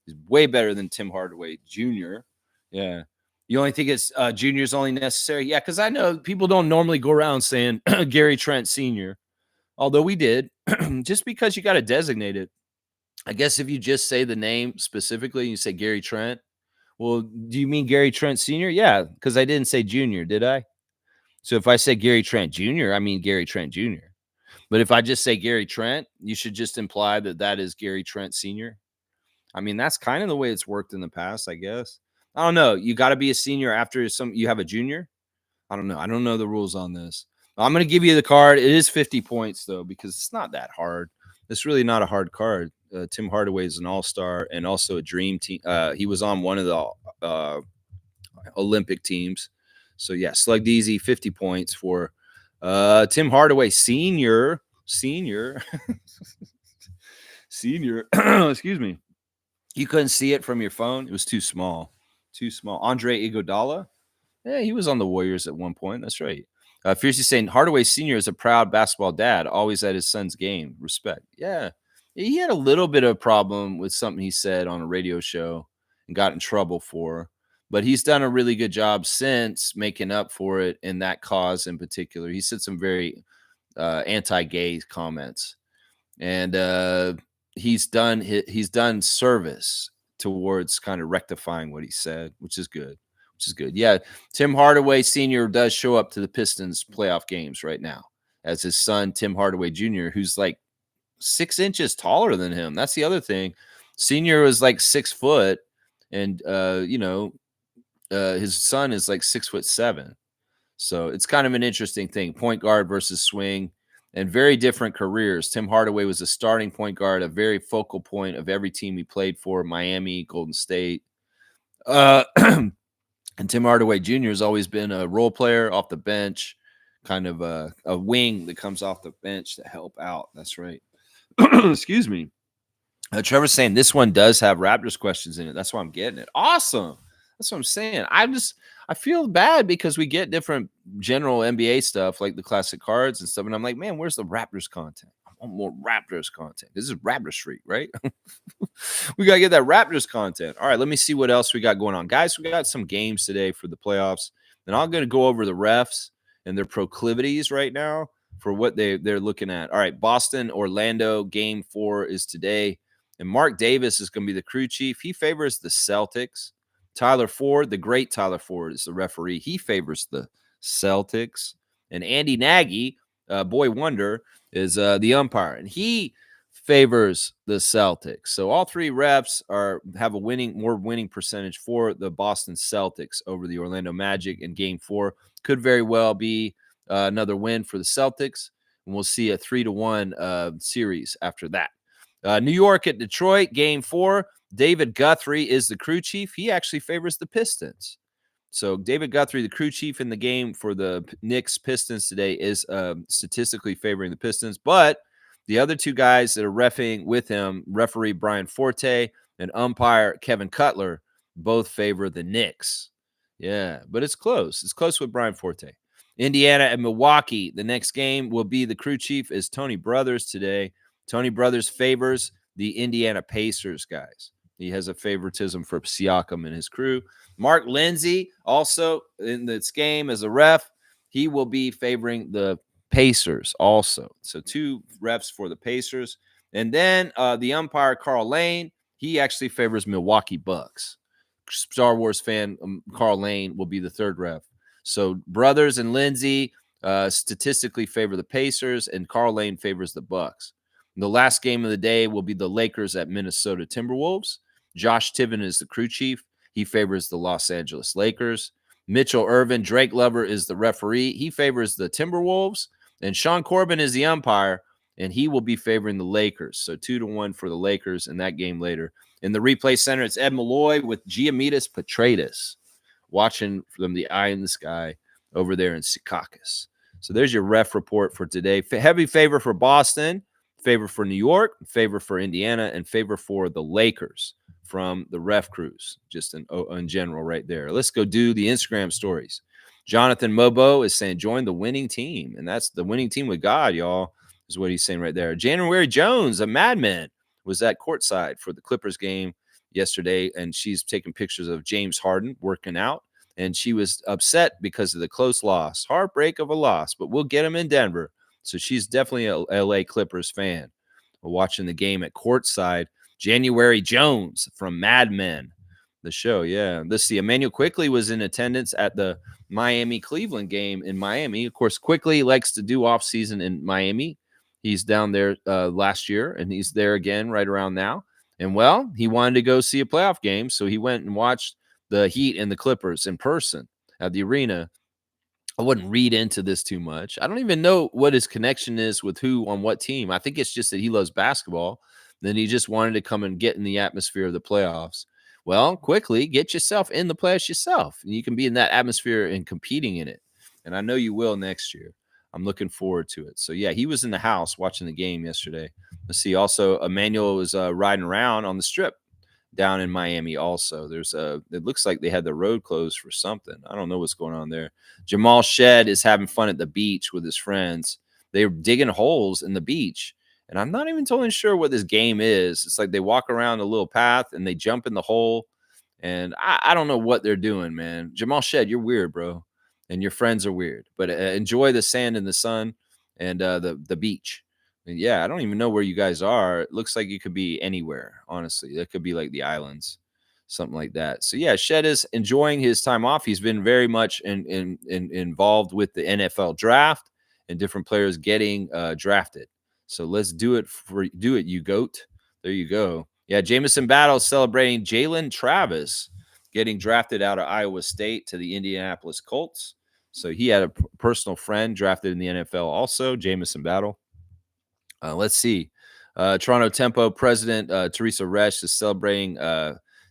He's way better than Tim Hardaway Jr. Yeah. You only think it's junior is only necessary? Yeah, because I know people don't normally go around saying Gary Trent Sr., although we did, just because you got to designate it. I guess if you just say the name specifically, you say Gary Trent. Well, do you mean Gary Trent Sr.? Yeah, because I didn't say junior, did I? So if I say Gary Trent Jr., I mean Gary Trent Jr. But if I just say Gary Trent, you should just imply that is Gary Trent Sr. I mean, that's kind of the way it's worked in the past, I guess. I don't know. You got to be a senior after you have a junior. I don't know. I don't know the rules on this. I'm going to give you the card. It is 50 points, though, because it's not that hard. It's really not a hard card. Tim Hardaway is an all-star and also a dream team. He was on one of the Olympic teams. So, yeah, Slugged Easy, 50 points for Tim Hardaway, senior. Excuse me. You couldn't see it from your phone. It was too small. Andre Iguodala. Yeah, he was on the Warriors at one point. That's right. Fiercely saying Hardaway Sr. is a proud basketball dad, always at his son's game. Respect. Yeah. He had a little bit of a problem with something he said on a radio show and got in trouble for. But he's done a really good job since making up for it in that cause in particular. He said some very anti-gay comments. And he's done service towards kind of rectifying what he said, which is good. Yeah, Tim Hardaway Sr. does show up to the Pistons playoff games right now as his son, Tim Hardaway Jr., who's like 6 inches taller than him. That's the other thing. Senior was like 6 foot, and his son is like 6'7". So it's kind of an interesting thing. Point guard versus swing. And very different careers. Tim Hardaway was a starting point guard, a very focal point of every team he played for, Miami, Golden State. And Tim Hardaway Jr. has always been a role player off the bench, kind of a wing that comes off the bench to help out. That's right. Excuse me. Trevor's saying this one does have Raptors questions in it. That's why I'm getting it. Awesome. That's what I'm saying. I feel bad because we get different general NBA stuff like the classic cards and stuff. And I'm like, man, where's the Raptors content? I want more Raptors content. This is Raptors Street, right? We got to get that Raptors content. All right, let me see what else we got going on. Guys, we got some games today for the playoffs. And I'm going to go over the refs and their proclivities right now for what they're looking at. All right, Boston, Orlando, game 4 is today. And Mark Davis is going to be the crew chief. He favors the Celtics. Tyler Ford, the great Tyler Ford, is the referee. He favors the Celtics. And Andy Nagy, boy wonder, is the umpire. And he favors the Celtics. So all three refs have a more winning percentage for the Boston Celtics over the Orlando Magic in game 4. Could very well be another win for the Celtics. And we'll see a 3-1 series after that. New York at Detroit, game 4. David Guthrie is the crew chief. He actually favors the Pistons. So David Guthrie, the crew chief in the game for the Knicks Pistons today, is statistically favoring the Pistons. But the other two guys that are reffing with him, referee Brian Forte and umpire Kevin Cutler, both favor the Knicks. Yeah, but it's close. It's close with Brian Forte. Indiana and Milwaukee. The next game will be the crew chief is Tony Brothers today. Tony Brothers favors the Indiana Pacers, guys. He has a favoritism for Siakam and his crew. Mark Lindsay, also in this game as a ref, he will be favoring the Pacers also. So 2 refs for the Pacers. And then the umpire, Carl Lane, he actually favors Milwaukee Bucks. Star Wars fan Carl Lane will be the 3rd ref. So Brothers and Lindsay statistically favor the Pacers, and Carl Lane favors the Bucks. The last game of the day will be the Lakers at Minnesota Timberwolves. Josh Tiven is the crew chief. He favors the Los Angeles Lakers. Mitchell Irvin, Drake Lover, is the referee. He favors the Timberwolves. And Sean Corbin is the umpire, and he will be favoring the Lakers. So 2-1 for the Lakers in that game later. In the replay center, it's Ed Malloy with Giamidis Petratus watching from the eye in the sky over there in Secaucus. So there's your ref report for today. Heavy favor for Boston, favor for New York, favor for Indiana, and favor for the Lakers from the ref crews, just in general right there. Let's go do the Instagram stories. Jonathan Mobo is saying, join the winning team. And that's the winning team with God, y'all, is what he's saying right there. January Jones, a madman, was at courtside for the Clippers game yesterday, and she's taking pictures of James Harden working out. And she was upset because of the close loss. Heartbreak of a loss, but we'll get him in Denver. So she's definitely a LA Clippers fan. We're watching the game at courtside. January Jones from Mad Men, the show. Yeah. Let's see. Emmanuel Quickley was in attendance at the Miami-Cleveland game in Miami. Of course, Quickley likes to do off-season in Miami. He's down there last year, and he's there again right around now. And, well, he wanted to go see a playoff game, so he went and watched the Heat and the Clippers in person at the arena. I wouldn't read into this too much. I don't even know what his connection is with who on what team. I think it's just that he loves basketball. Then he just wanted to come and get in the atmosphere of the playoffs. Well, quickly get yourself in the playoffs yourself. And you can be in that atmosphere and competing in it. And I know you will next year. I'm looking forward to it. So, yeah, he was in the house watching the game yesterday. Let's see. Also, Emmanuel was riding around on the strip down in Miami also. It looks like they had the road closed for something. I don't know what's going on there. Jamal Shed is having fun at the beach with his friends. They're digging holes in the beach. And I'm not even totally sure what this game is. It's like they walk around a little path and they jump in the hole. And I don't know what they're doing, man. Jamal Shed, you're weird, bro. And your friends are weird. But enjoy the sand and the sun and the beach. And yeah, I don't even know where you guys are. It looks like you could be anywhere, honestly. That could be like the islands, something like that. So yeah, Shed is enjoying his time off. He's been very much involved with the NFL draft and different players getting drafted. So let's do it, you goat. There you go. Yeah, Jamison Battle celebrating Jalen Travis getting drafted out of Iowa State to the Indianapolis Colts. So he had a personal friend drafted in the NFL also, Jamison Battle. Let's see. Toronto Tempo president Teresa Resch is celebrating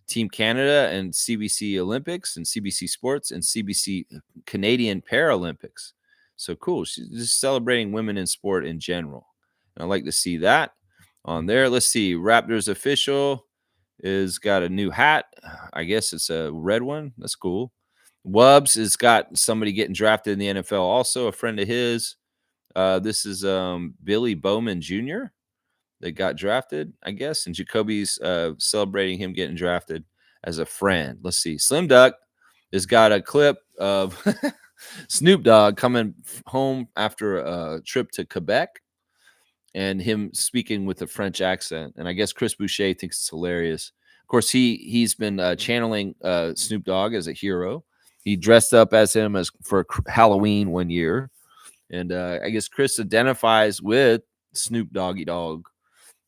Team Canada and CBC Olympics and CBC Sports and CBC Canadian Paralympics. So cool. She's just celebrating women in sport in general. And I like to see that. on there. Let's see. Raptors official is got a new hat. I guess it's a red one. That's cool. Wubs has got somebody getting drafted in the NFL, also a friend of his. This is Billy Bowman Jr. that got drafted, I guess, and Jacoby's celebrating him getting drafted as a friend. Let's see. Slim Duck has got a clip of Snoop Dogg coming home after a trip to Quebec and him speaking with a French accent. And I guess Chris Boucher thinks it's hilarious. Of course, he's been channeling Snoop Dogg as a hero. He dressed up as him as for Halloween one year, and I guess Chris identifies with Snoop Doggy Dogg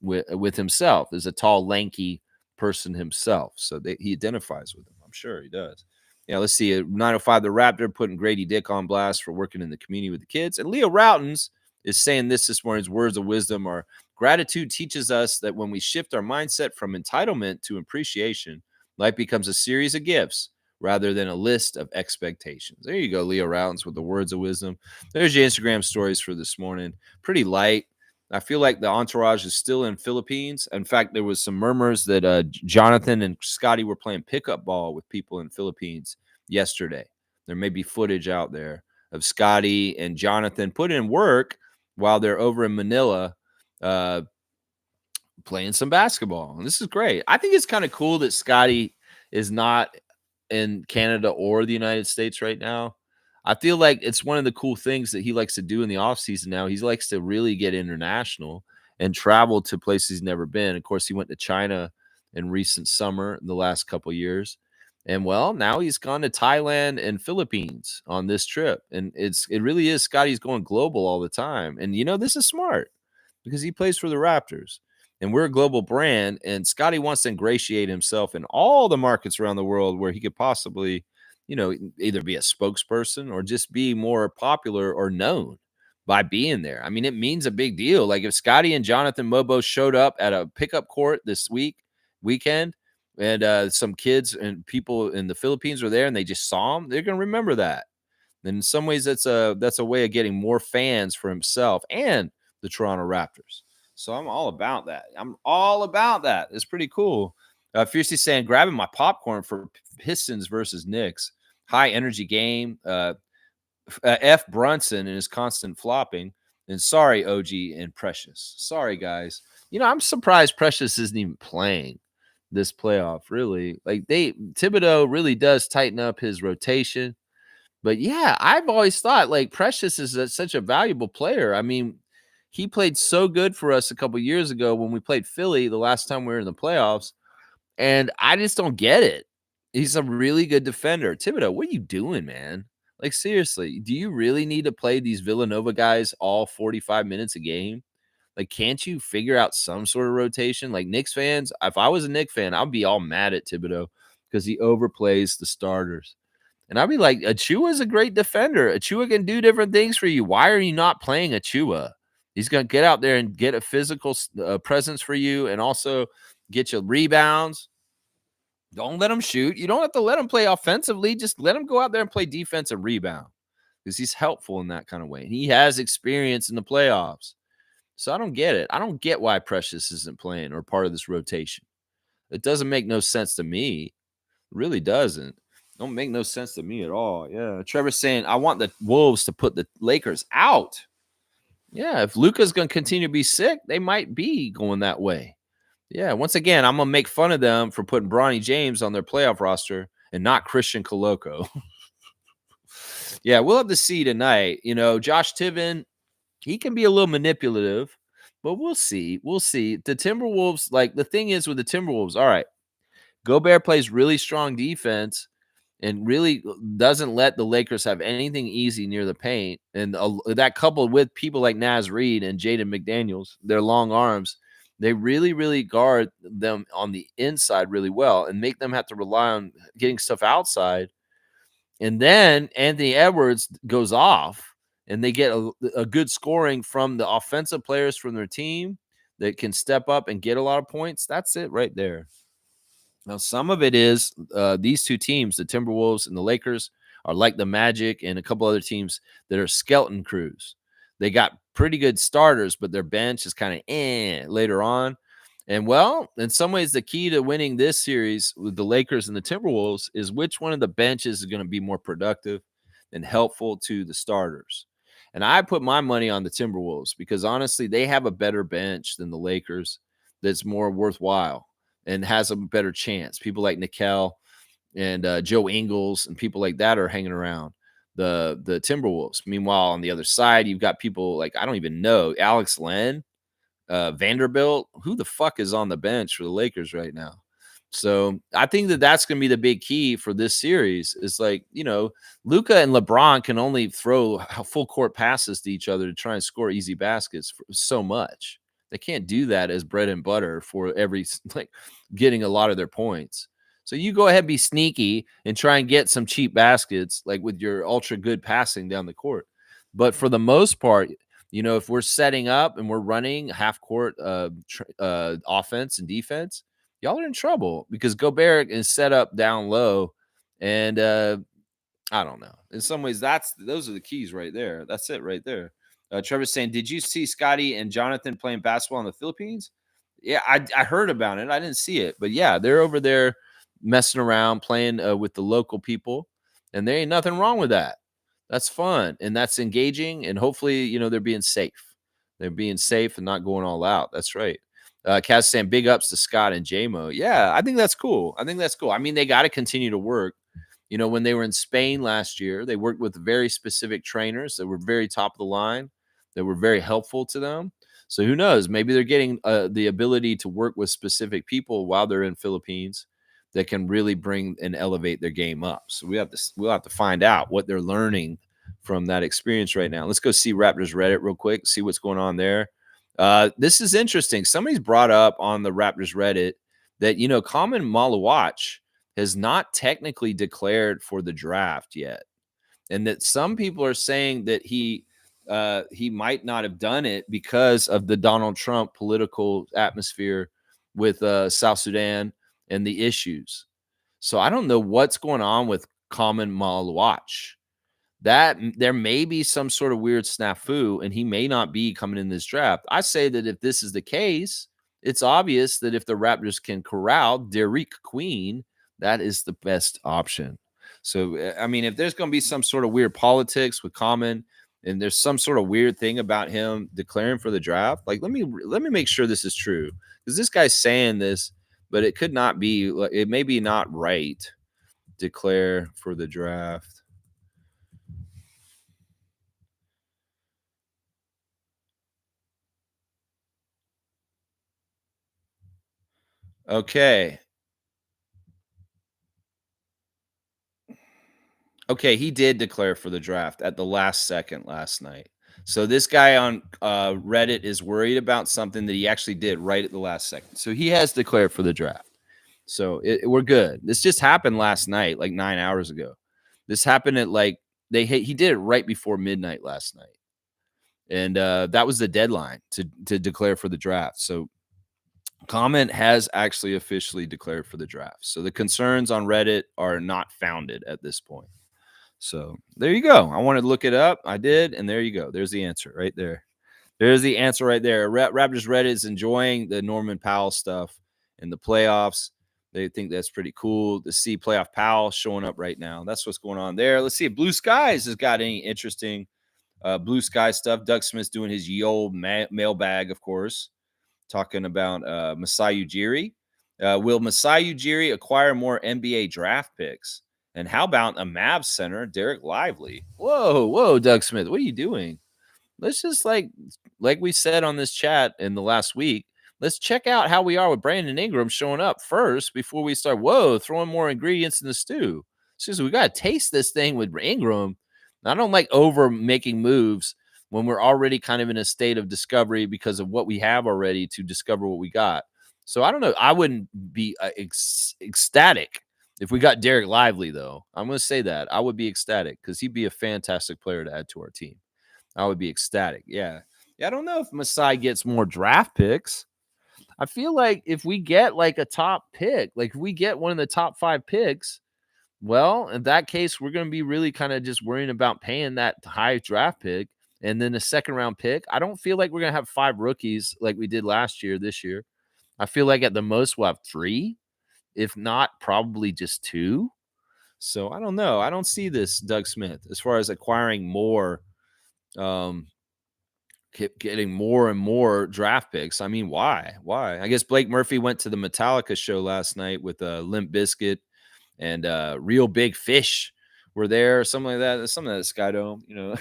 with himself as a tall, lanky person himself. So he identifies with him. I'm sure he does. Yeah, let's see. 905 The Raptor putting Grady Dick on blast for working in the community with the kids. And Leo Routens is saying this morning's words of wisdom are gratitude teaches us that when we shift our mindset from entitlement to appreciation, life becomes a series of gifts rather than a list of expectations. There you go, Leo Routens with the words of wisdom. There's your Instagram stories for this morning. Pretty light. I feel like the entourage is still in Philippines. In fact, there was some murmurs that Jonathan and Scotty were playing pickup ball with people in Philippines yesterday. There may be footage out there of Scotty and Jonathan put in work while they're over in Manila playing some basketball. And this is great. I think it's kind of cool that Scotty is not in Canada or the United States right now. I feel like it's one of the cool things that he likes to do in the off season now. He likes to really get international and travel to places he's never been. Of course, he went to China in recent summer, the last couple of years. And well, now he's gone to Thailand and Philippines on this trip. And it really is Scotty's going global all the time. And this is smart because he plays for the Raptors. And we're a global brand, and Scotty wants to ingratiate himself in all the markets around the world where he could possibly, either be a spokesperson or just be more popular or known by being there. I mean, it means a big deal. Like if Scotty and Jonathan Mobo showed up at a pickup court this weekend, and some kids and people in the Philippines were there and they just saw him, they're going to remember that. And in some ways, that's a way of getting more fans for himself and the Toronto Raptors. So I'm all about that. It's pretty cool. Fiercely saying, grabbing my popcorn for Pistons versus Knicks. High energy game. F. Brunson and his constant flopping. And sorry, OG and Precious. Sorry, guys. I'm surprised Precious isn't even playing this playoff, really. Like Thibodeau really does tighten up his rotation. But yeah, I've always thought like Precious is such a valuable player. I mean, he played so good for us a couple years ago when we played Philly the last time we were in the playoffs, and I just don't get it. He's a really good defender. Thibodeau, what are you doing, man? Like, seriously, do you really need to play these Villanova guys all 45 minutes a game? Like, can't you figure out some sort of rotation? Like, Knicks fans, if I was a Knicks fan, I'd be all mad at Thibodeau because he overplays the starters. And I'd be like, Achua is a great defender. Achua can do different things for you. Why are you not playing Achua? He's going to get out there and get a physical presence for you and also get you rebounds. Don't let him shoot. You don't have to let him play offensively. Just let him go out there and play defense and rebound because he's helpful in that kind of way. And he has experience in the playoffs. So I don't get it. I don't get why Precious isn't playing or part of this rotation. It doesn't make no sense to me. It really doesn't. Don't make no sense to me at all. Yeah. Trevor's saying, I want the Wolves to put the Lakers out. Yeah. If Luka's going to continue to be sick, they might be going that way. Yeah. Once again, I'm going to make fun of them for putting Bronny James on their playoff roster and not Christian Coloco. Yeah. We'll have to see tonight. Josh Tiven, he can be a little manipulative, but we'll see. We'll see. The Timberwolves, like the thing is with the Timberwolves, all right, Gobert plays really strong defense and really doesn't let the Lakers have anything easy near the paint. And that coupled with people like Naz Reid and Jaden McDaniels, their long arms, they really, really guard them on the inside really well and make them have to rely on getting stuff outside. And then Anthony Edwards goes off and they get a good scoring from the offensive players from their team that can step up and get a lot of points. That's it right there. Now, some of it is these two teams, the Timberwolves and the Lakers, are like the Magic and a couple other teams that are skeleton crews. They got pretty good starters, but their bench is kind of later on. And well, in some ways, the key to winning this series with the Lakers and the Timberwolves is which one of the benches is going to be more productive and helpful to the starters. And I put my money on the Timberwolves because honestly, they have a better bench than the Lakers that's more worthwhile and has a better chance. People like Nickel and Joe Ingles and people like that are hanging around the Timberwolves. Meanwhile, on the other side, you've got people like I don't even know Alex Len, Vanderbilt. Who the fuck is on the bench for the Lakers right now? So I think that that's going to be the big key for this series. Is like Luka and LeBron can only throw full court passes to each other to try and score easy baskets for so much. They can't do that as bread and butter for every like getting a lot of their points. So you go ahead and be sneaky and try and get some cheap baskets like with your ultra good passing down the court. But for the most part, if we're setting up and we're running half court offense and defense, y'all are in trouble because Gobert is set up down low. And I don't know. In some ways, those are the keys right there. That's it right there. Trevor's saying, did you see Scotty and Jonathan playing basketball in the Philippines? Yeah, I heard about it. I didn't see it. But yeah, they're over there messing around, playing with the local people. And there ain't nothing wrong with that. That's fun. And that's engaging. And hopefully, they're being safe. They're being safe and not going all out. That's right. Kaz saying big ups to Scott and JMO. Yeah, I think that's cool. I mean, they got to continue to work. When they were in Spain last year, they worked with very specific trainers that were very top of the line, that were very helpful to them. So who knows? Maybe they're getting the ability to work with specific people while they're in Philippines that can really bring and elevate their game up. So we'll have to find out what they're learning from that experience right now. Let's go see Raptors Reddit real quick, see what's going on there. This is interesting. Somebody's brought up on the Raptors Reddit that Common Malawach has not technically declared for the draft yet, and that some people are saying that he might not have done it because of the Donald Trump political atmosphere with South Sudan and the issues. So I don't know what's going on with Common Malawach. That there may be some sort of weird snafu, and he may not be coming in this draft. I say that if this is the case, it's obvious that if the Raptors can corral Derek Queen, that is the best option. So, I mean, if there's going to be some sort of weird politics with Common, and there's some sort of weird thing about him declaring for the draft, like let me make sure this is true, because this guy's saying this, but it could not be. It may be not right. Declare for the draft. Okay. Okay, he did declare for the draft at the last second last night. So this guy on Reddit is worried about something that he actually did right at the last second. So he has declared for the draft. So we're good. This just happened last night, like 9 hours ago. This happened at he did it right before midnight last night, and that was the deadline to declare for the draft. So Comment has actually officially declared for the draft. So the concerns on Reddit are not founded at this point. So there you go. I wanted to look it up. I did. And there you go. There's the answer right there. There's the answer right there. Raptors Reddit is enjoying the Norman Powell stuff in the playoffs. They think that's pretty cool to see playoff Powell showing up right now. That's what's going on there. Let's see if Blue Skies has got any interesting Blue Sky stuff. Doug Smith's doing his mailbag, of course, talking about Masai Ujiri. Will Masai Ujiri acquire more NBA draft picks? And how about a Mavs center, Derek Lively? Whoa, Doug Smith, what are you doing? Let's just like we said on this chat in the last week, let's check out how we are with Brandon Ingram showing up first before we start, throwing more ingredients in the stew. Seriously, we got to taste this thing with Ingram. I don't like over making moves when we're already kind of in a state of discovery because of what we have already to discover what we got. So I don't know. I wouldn't be ecstatic if we got Derek Lively, though. I'm going to say that. I would be ecstatic because he'd be a fantastic player to add to our team. I would be ecstatic. Yeah. I don't know if Masai gets more draft picks. I feel like if we get like a top pick, like if we get one of the top 5 picks, well, in that case, we're going to be really kind of just worrying about paying that high draft pick and then a second round pick. I don't feel like we're gonna have 5 rookies like we did last year, this year. I feel like at the most we'll have 3, if not probably just 2. So I don't know. I don't see this Doug Smith as far as acquiring more, um, getting more and more draft picks. I mean, why? Why? I guess Blake Murphy went to the Metallica show last night with Limp Bizkit and Real Big Fish were there, something like that. Something at the Skydome,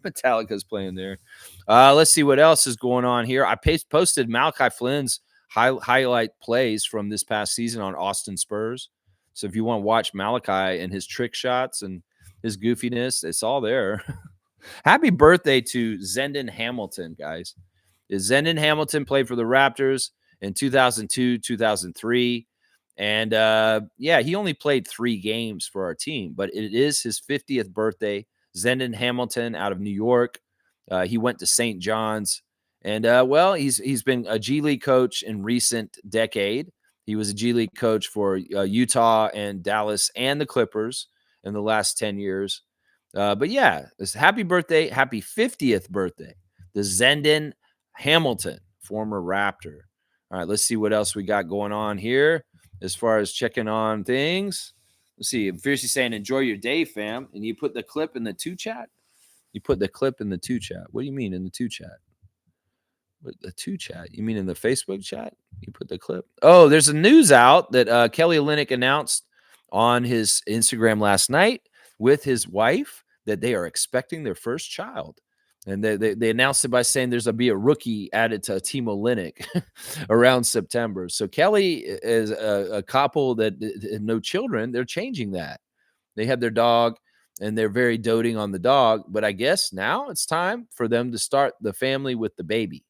Metallica's playing there. Let's see what else is going on here. I posted Malachi Flynn's highlight plays from this past season on Austin Spurs. So if you want to watch Malachi and his trick shots and his goofiness, it's all there. Happy birthday to Zendon Hamilton, guys. Zendon Hamilton played for the Raptors in 2002, 2003. And yeah, he only played 3 games for our team, but it is his 50th birthday. Zendon Hamilton out of New York. He went to St. John's. And well, he's been a G League coach in recent decade. He was a G League coach for Utah and Dallas and the Clippers in the last 10 years. But yeah, this happy birthday, happy 50th birthday, the Zendon Hamilton, former Raptor. All right, let's see what else we got going on here as far as checking on things. Let's see. Fiercely saying, enjoy your day, fam. And you put the clip in the 2 chat? You put the clip in the 2 chat. What do you mean in the 2 chat? What, the 2 chat? You mean in the Facebook chat? You put the clip? Oh, there's a news out that Kelly Olynyk announced on his Instagram last night with his wife that they are expecting their first child. And they announced it by saying there's be a rookie added to Team Olynyk around September. So Kelly is a couple that no children. They're changing that. They had their dog, and they're very doting on the dog. But I guess now it's time for them to start the family with the baby.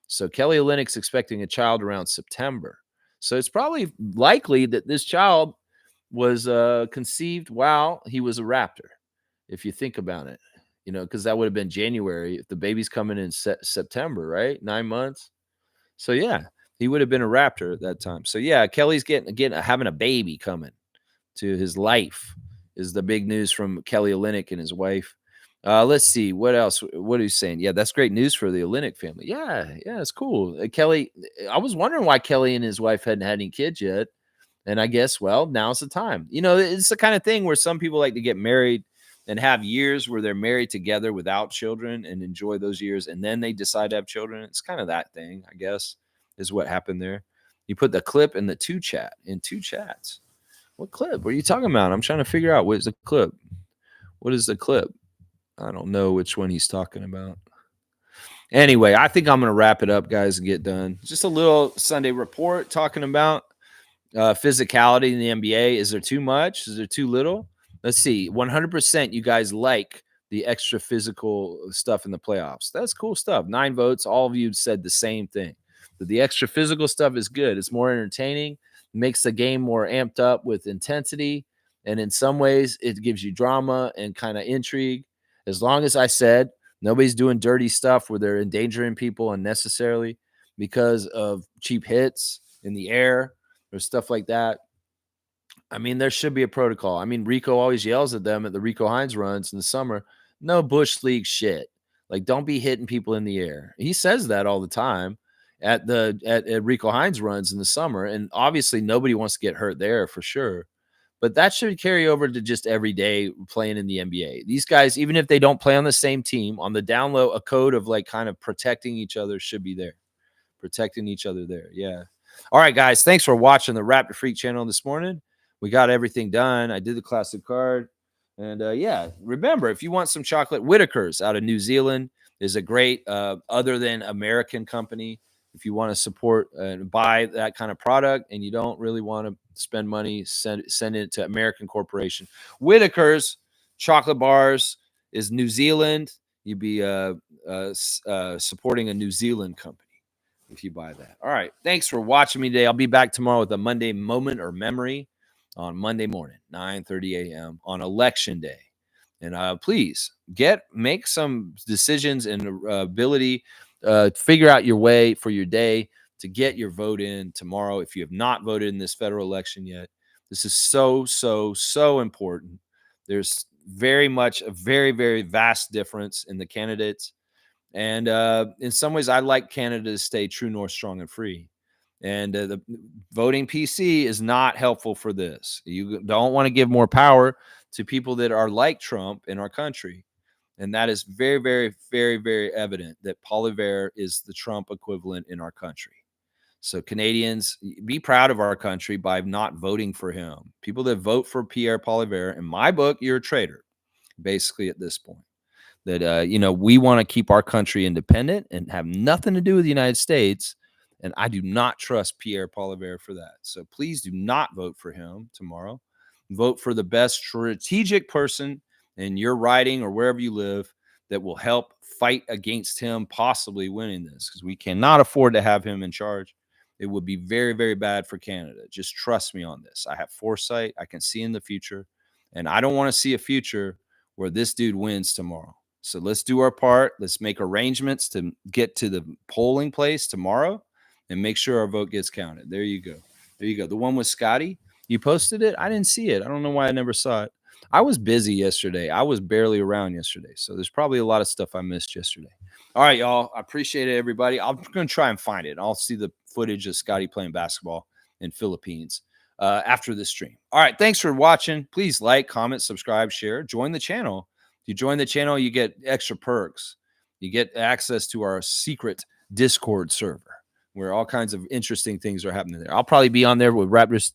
So Kelly Olynyk's expecting a child around September. So it's probably likely that this child was conceived while he was a Raptor, if you think about it. Because that would have been January. If the baby's coming in September, right? 9 months. So yeah, he would have been a Raptor at that time. So yeah, Kelly's having a baby coming to his life is the big news from Kelly Olynyk and his wife. Let's see what else. What are you saying? Yeah, that's great news for the Olynyk family. Yeah, it's cool. Kelly, I was wondering why Kelly and his wife hadn't had any kids yet, and I guess now's the time. It's the kind of thing where some people like to get married and have years where they're married together without children and enjoy those years, and then they decide to have children. It's kind of that thing, I guess, is what happened there. You put the clip in the 2 chat, in 2 chats. What clip? What are you talking about? I'm trying to figure out what is the clip. What is the clip? I don't know which one he's talking about. Anyway, I think I'm going to wrap it up, guys, and get done. Just a little Sunday report talking about physicality in the NBA. Is there too much? Is there too little? Let's see. 100% you guys like the extra physical stuff in the playoffs. That's cool stuff. 9 votes. All of you said the same thing. But the extra physical stuff is good. It's more entertaining, makes the game more amped up with intensity. And in some ways, it gives you drama and kind of intrigue. As long as I said nobody's doing dirty stuff where they're endangering people unnecessarily because of cheap hits in the air or stuff like that. I mean, there should be a protocol. I mean, Rico always yells at them at the Rico Hines runs in the summer. No Bush League shit. Like, don't be hitting people in the air. He says that all the time at Rico Hines runs in the summer. And obviously nobody wants to get hurt there for sure. But that should carry over to just every day playing in the NBA. These guys, even if they don't play on the same team, on the down low, a code of like kind of protecting each other should be there. Protecting each other there. Yeah. All right, guys. Thanks for watching the Raptor Freak channel this morning. We got everything done. I did the classic card. And yeah, remember, if you want some chocolate, Whitaker's out of New Zealand is a great other than American company. If you want to support and buy that kind of product and you don't really want to spend money, send it to American corporation. Whitaker's chocolate bars is New Zealand. You'd be supporting a New Zealand company if you buy that. All right. Thanks for watching me today. I'll be back tomorrow with a Monday moment or memory on Monday morning, 9:30 a.m. on election day. And please make some decisions and ability figure out your way for your day to get your vote in tomorrow. If you have not voted in this federal election yet, this is so important. There's very much a very, very vast difference in the candidates. And in some ways, I like Canada to stay true north, strong, and free. And the voting PC is not helpful for this. You don't want to give more power to people that are like Trump in our country. And that is very, very, very, very evident that Poilievre is the Trump equivalent in our country. So Canadians, be proud of our country by not voting for him. People that vote for Pierre Poilievre, in my book, you're a traitor, basically at this point. That we want to keep our country independent and have nothing to do with the United States. And I do not trust Pierre Poilievre for that. So please do not vote for him tomorrow. Vote for the best strategic person in your riding or wherever you live that will help fight against him possibly winning this, because we cannot afford to have him in charge. It would be very, very bad for Canada. Just trust me on this. I have foresight. I can see in the future. And I don't want to see a future where this dude wins tomorrow. So let's do our part. Let's make arrangements to get to the polling place tomorrow and make sure our vote gets counted. There you go. There you go. The one with Scotty, you posted it. I didn't see it. I don't know why I never saw it. I was busy yesterday. I was barely around yesterday. So there's probably a lot of stuff I missed yesterday. All right, y'all. I appreciate it, everybody. I'm going to try and find it. I'll see the footage of Scotty playing basketball in Philippines after this stream. All right. Thanks for watching. Please like, comment, subscribe, share, join the channel. If you join the channel, you get extra perks. You get access to our secret Discord server where all kinds of interesting things are happening there. I'll probably be on there with Raptors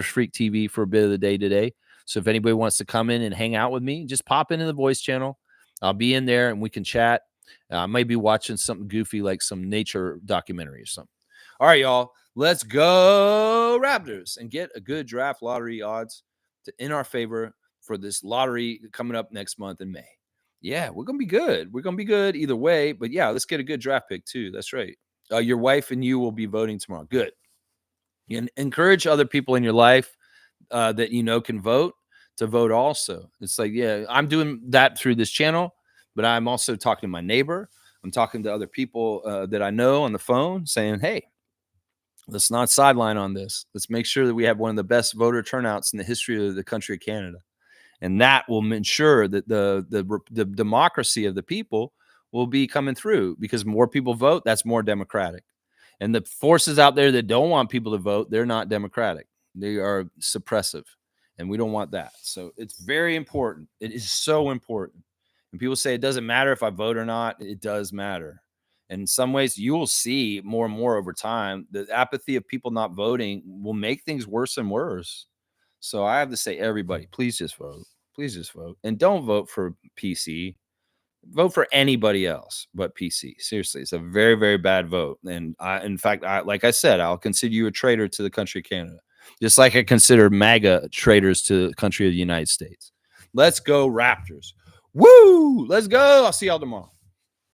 Freak TV for a bit of the day today. So if anybody wants to come in and hang out with me, just pop into the voice channel. I'll be in there and we can chat. I might be watching something goofy like some nature documentary or something. All right, y'all. Let's go Raptors and get a good draft lottery odds in our favor for this lottery coming up next month in May. Yeah, we're going to be good. We're going to be good either way. But yeah, let's get a good draft pick too. That's right. Your wife and you will be voting tomorrow. Good. And encourage other people in your life that can vote to vote also. It's like, yeah, I'm doing that through this channel, but I'm also talking to my neighbor. I'm talking to other people that I know on the phone saying, hey, let's not sideline on this. Let's make sure that we have one of the best voter turnouts in the history of the country of Canada. And that will ensure that the democracy of the people will be coming through, because more people vote, that's more democratic. And the forces out there that don't want people to vote, they're not democratic. They are suppressive. And we don't want that. So it's very important. It is so important. And people say it doesn't matter if I vote or not. It does matter. And in some ways, you will see more and more over time, the apathy of people not voting will make things worse and worse. So I have to say, everybody, please just vote. Please just vote. And don't vote for PC. Vote for anybody else but PC. Seriously, it's a very, very bad vote. And in fact, like I said, I'll consider you a traitor to the country of Canada, just like I consider MAGA traitors to the country of the United States. Let's go Raptors. Woo! Let's go. I'll see y'all tomorrow.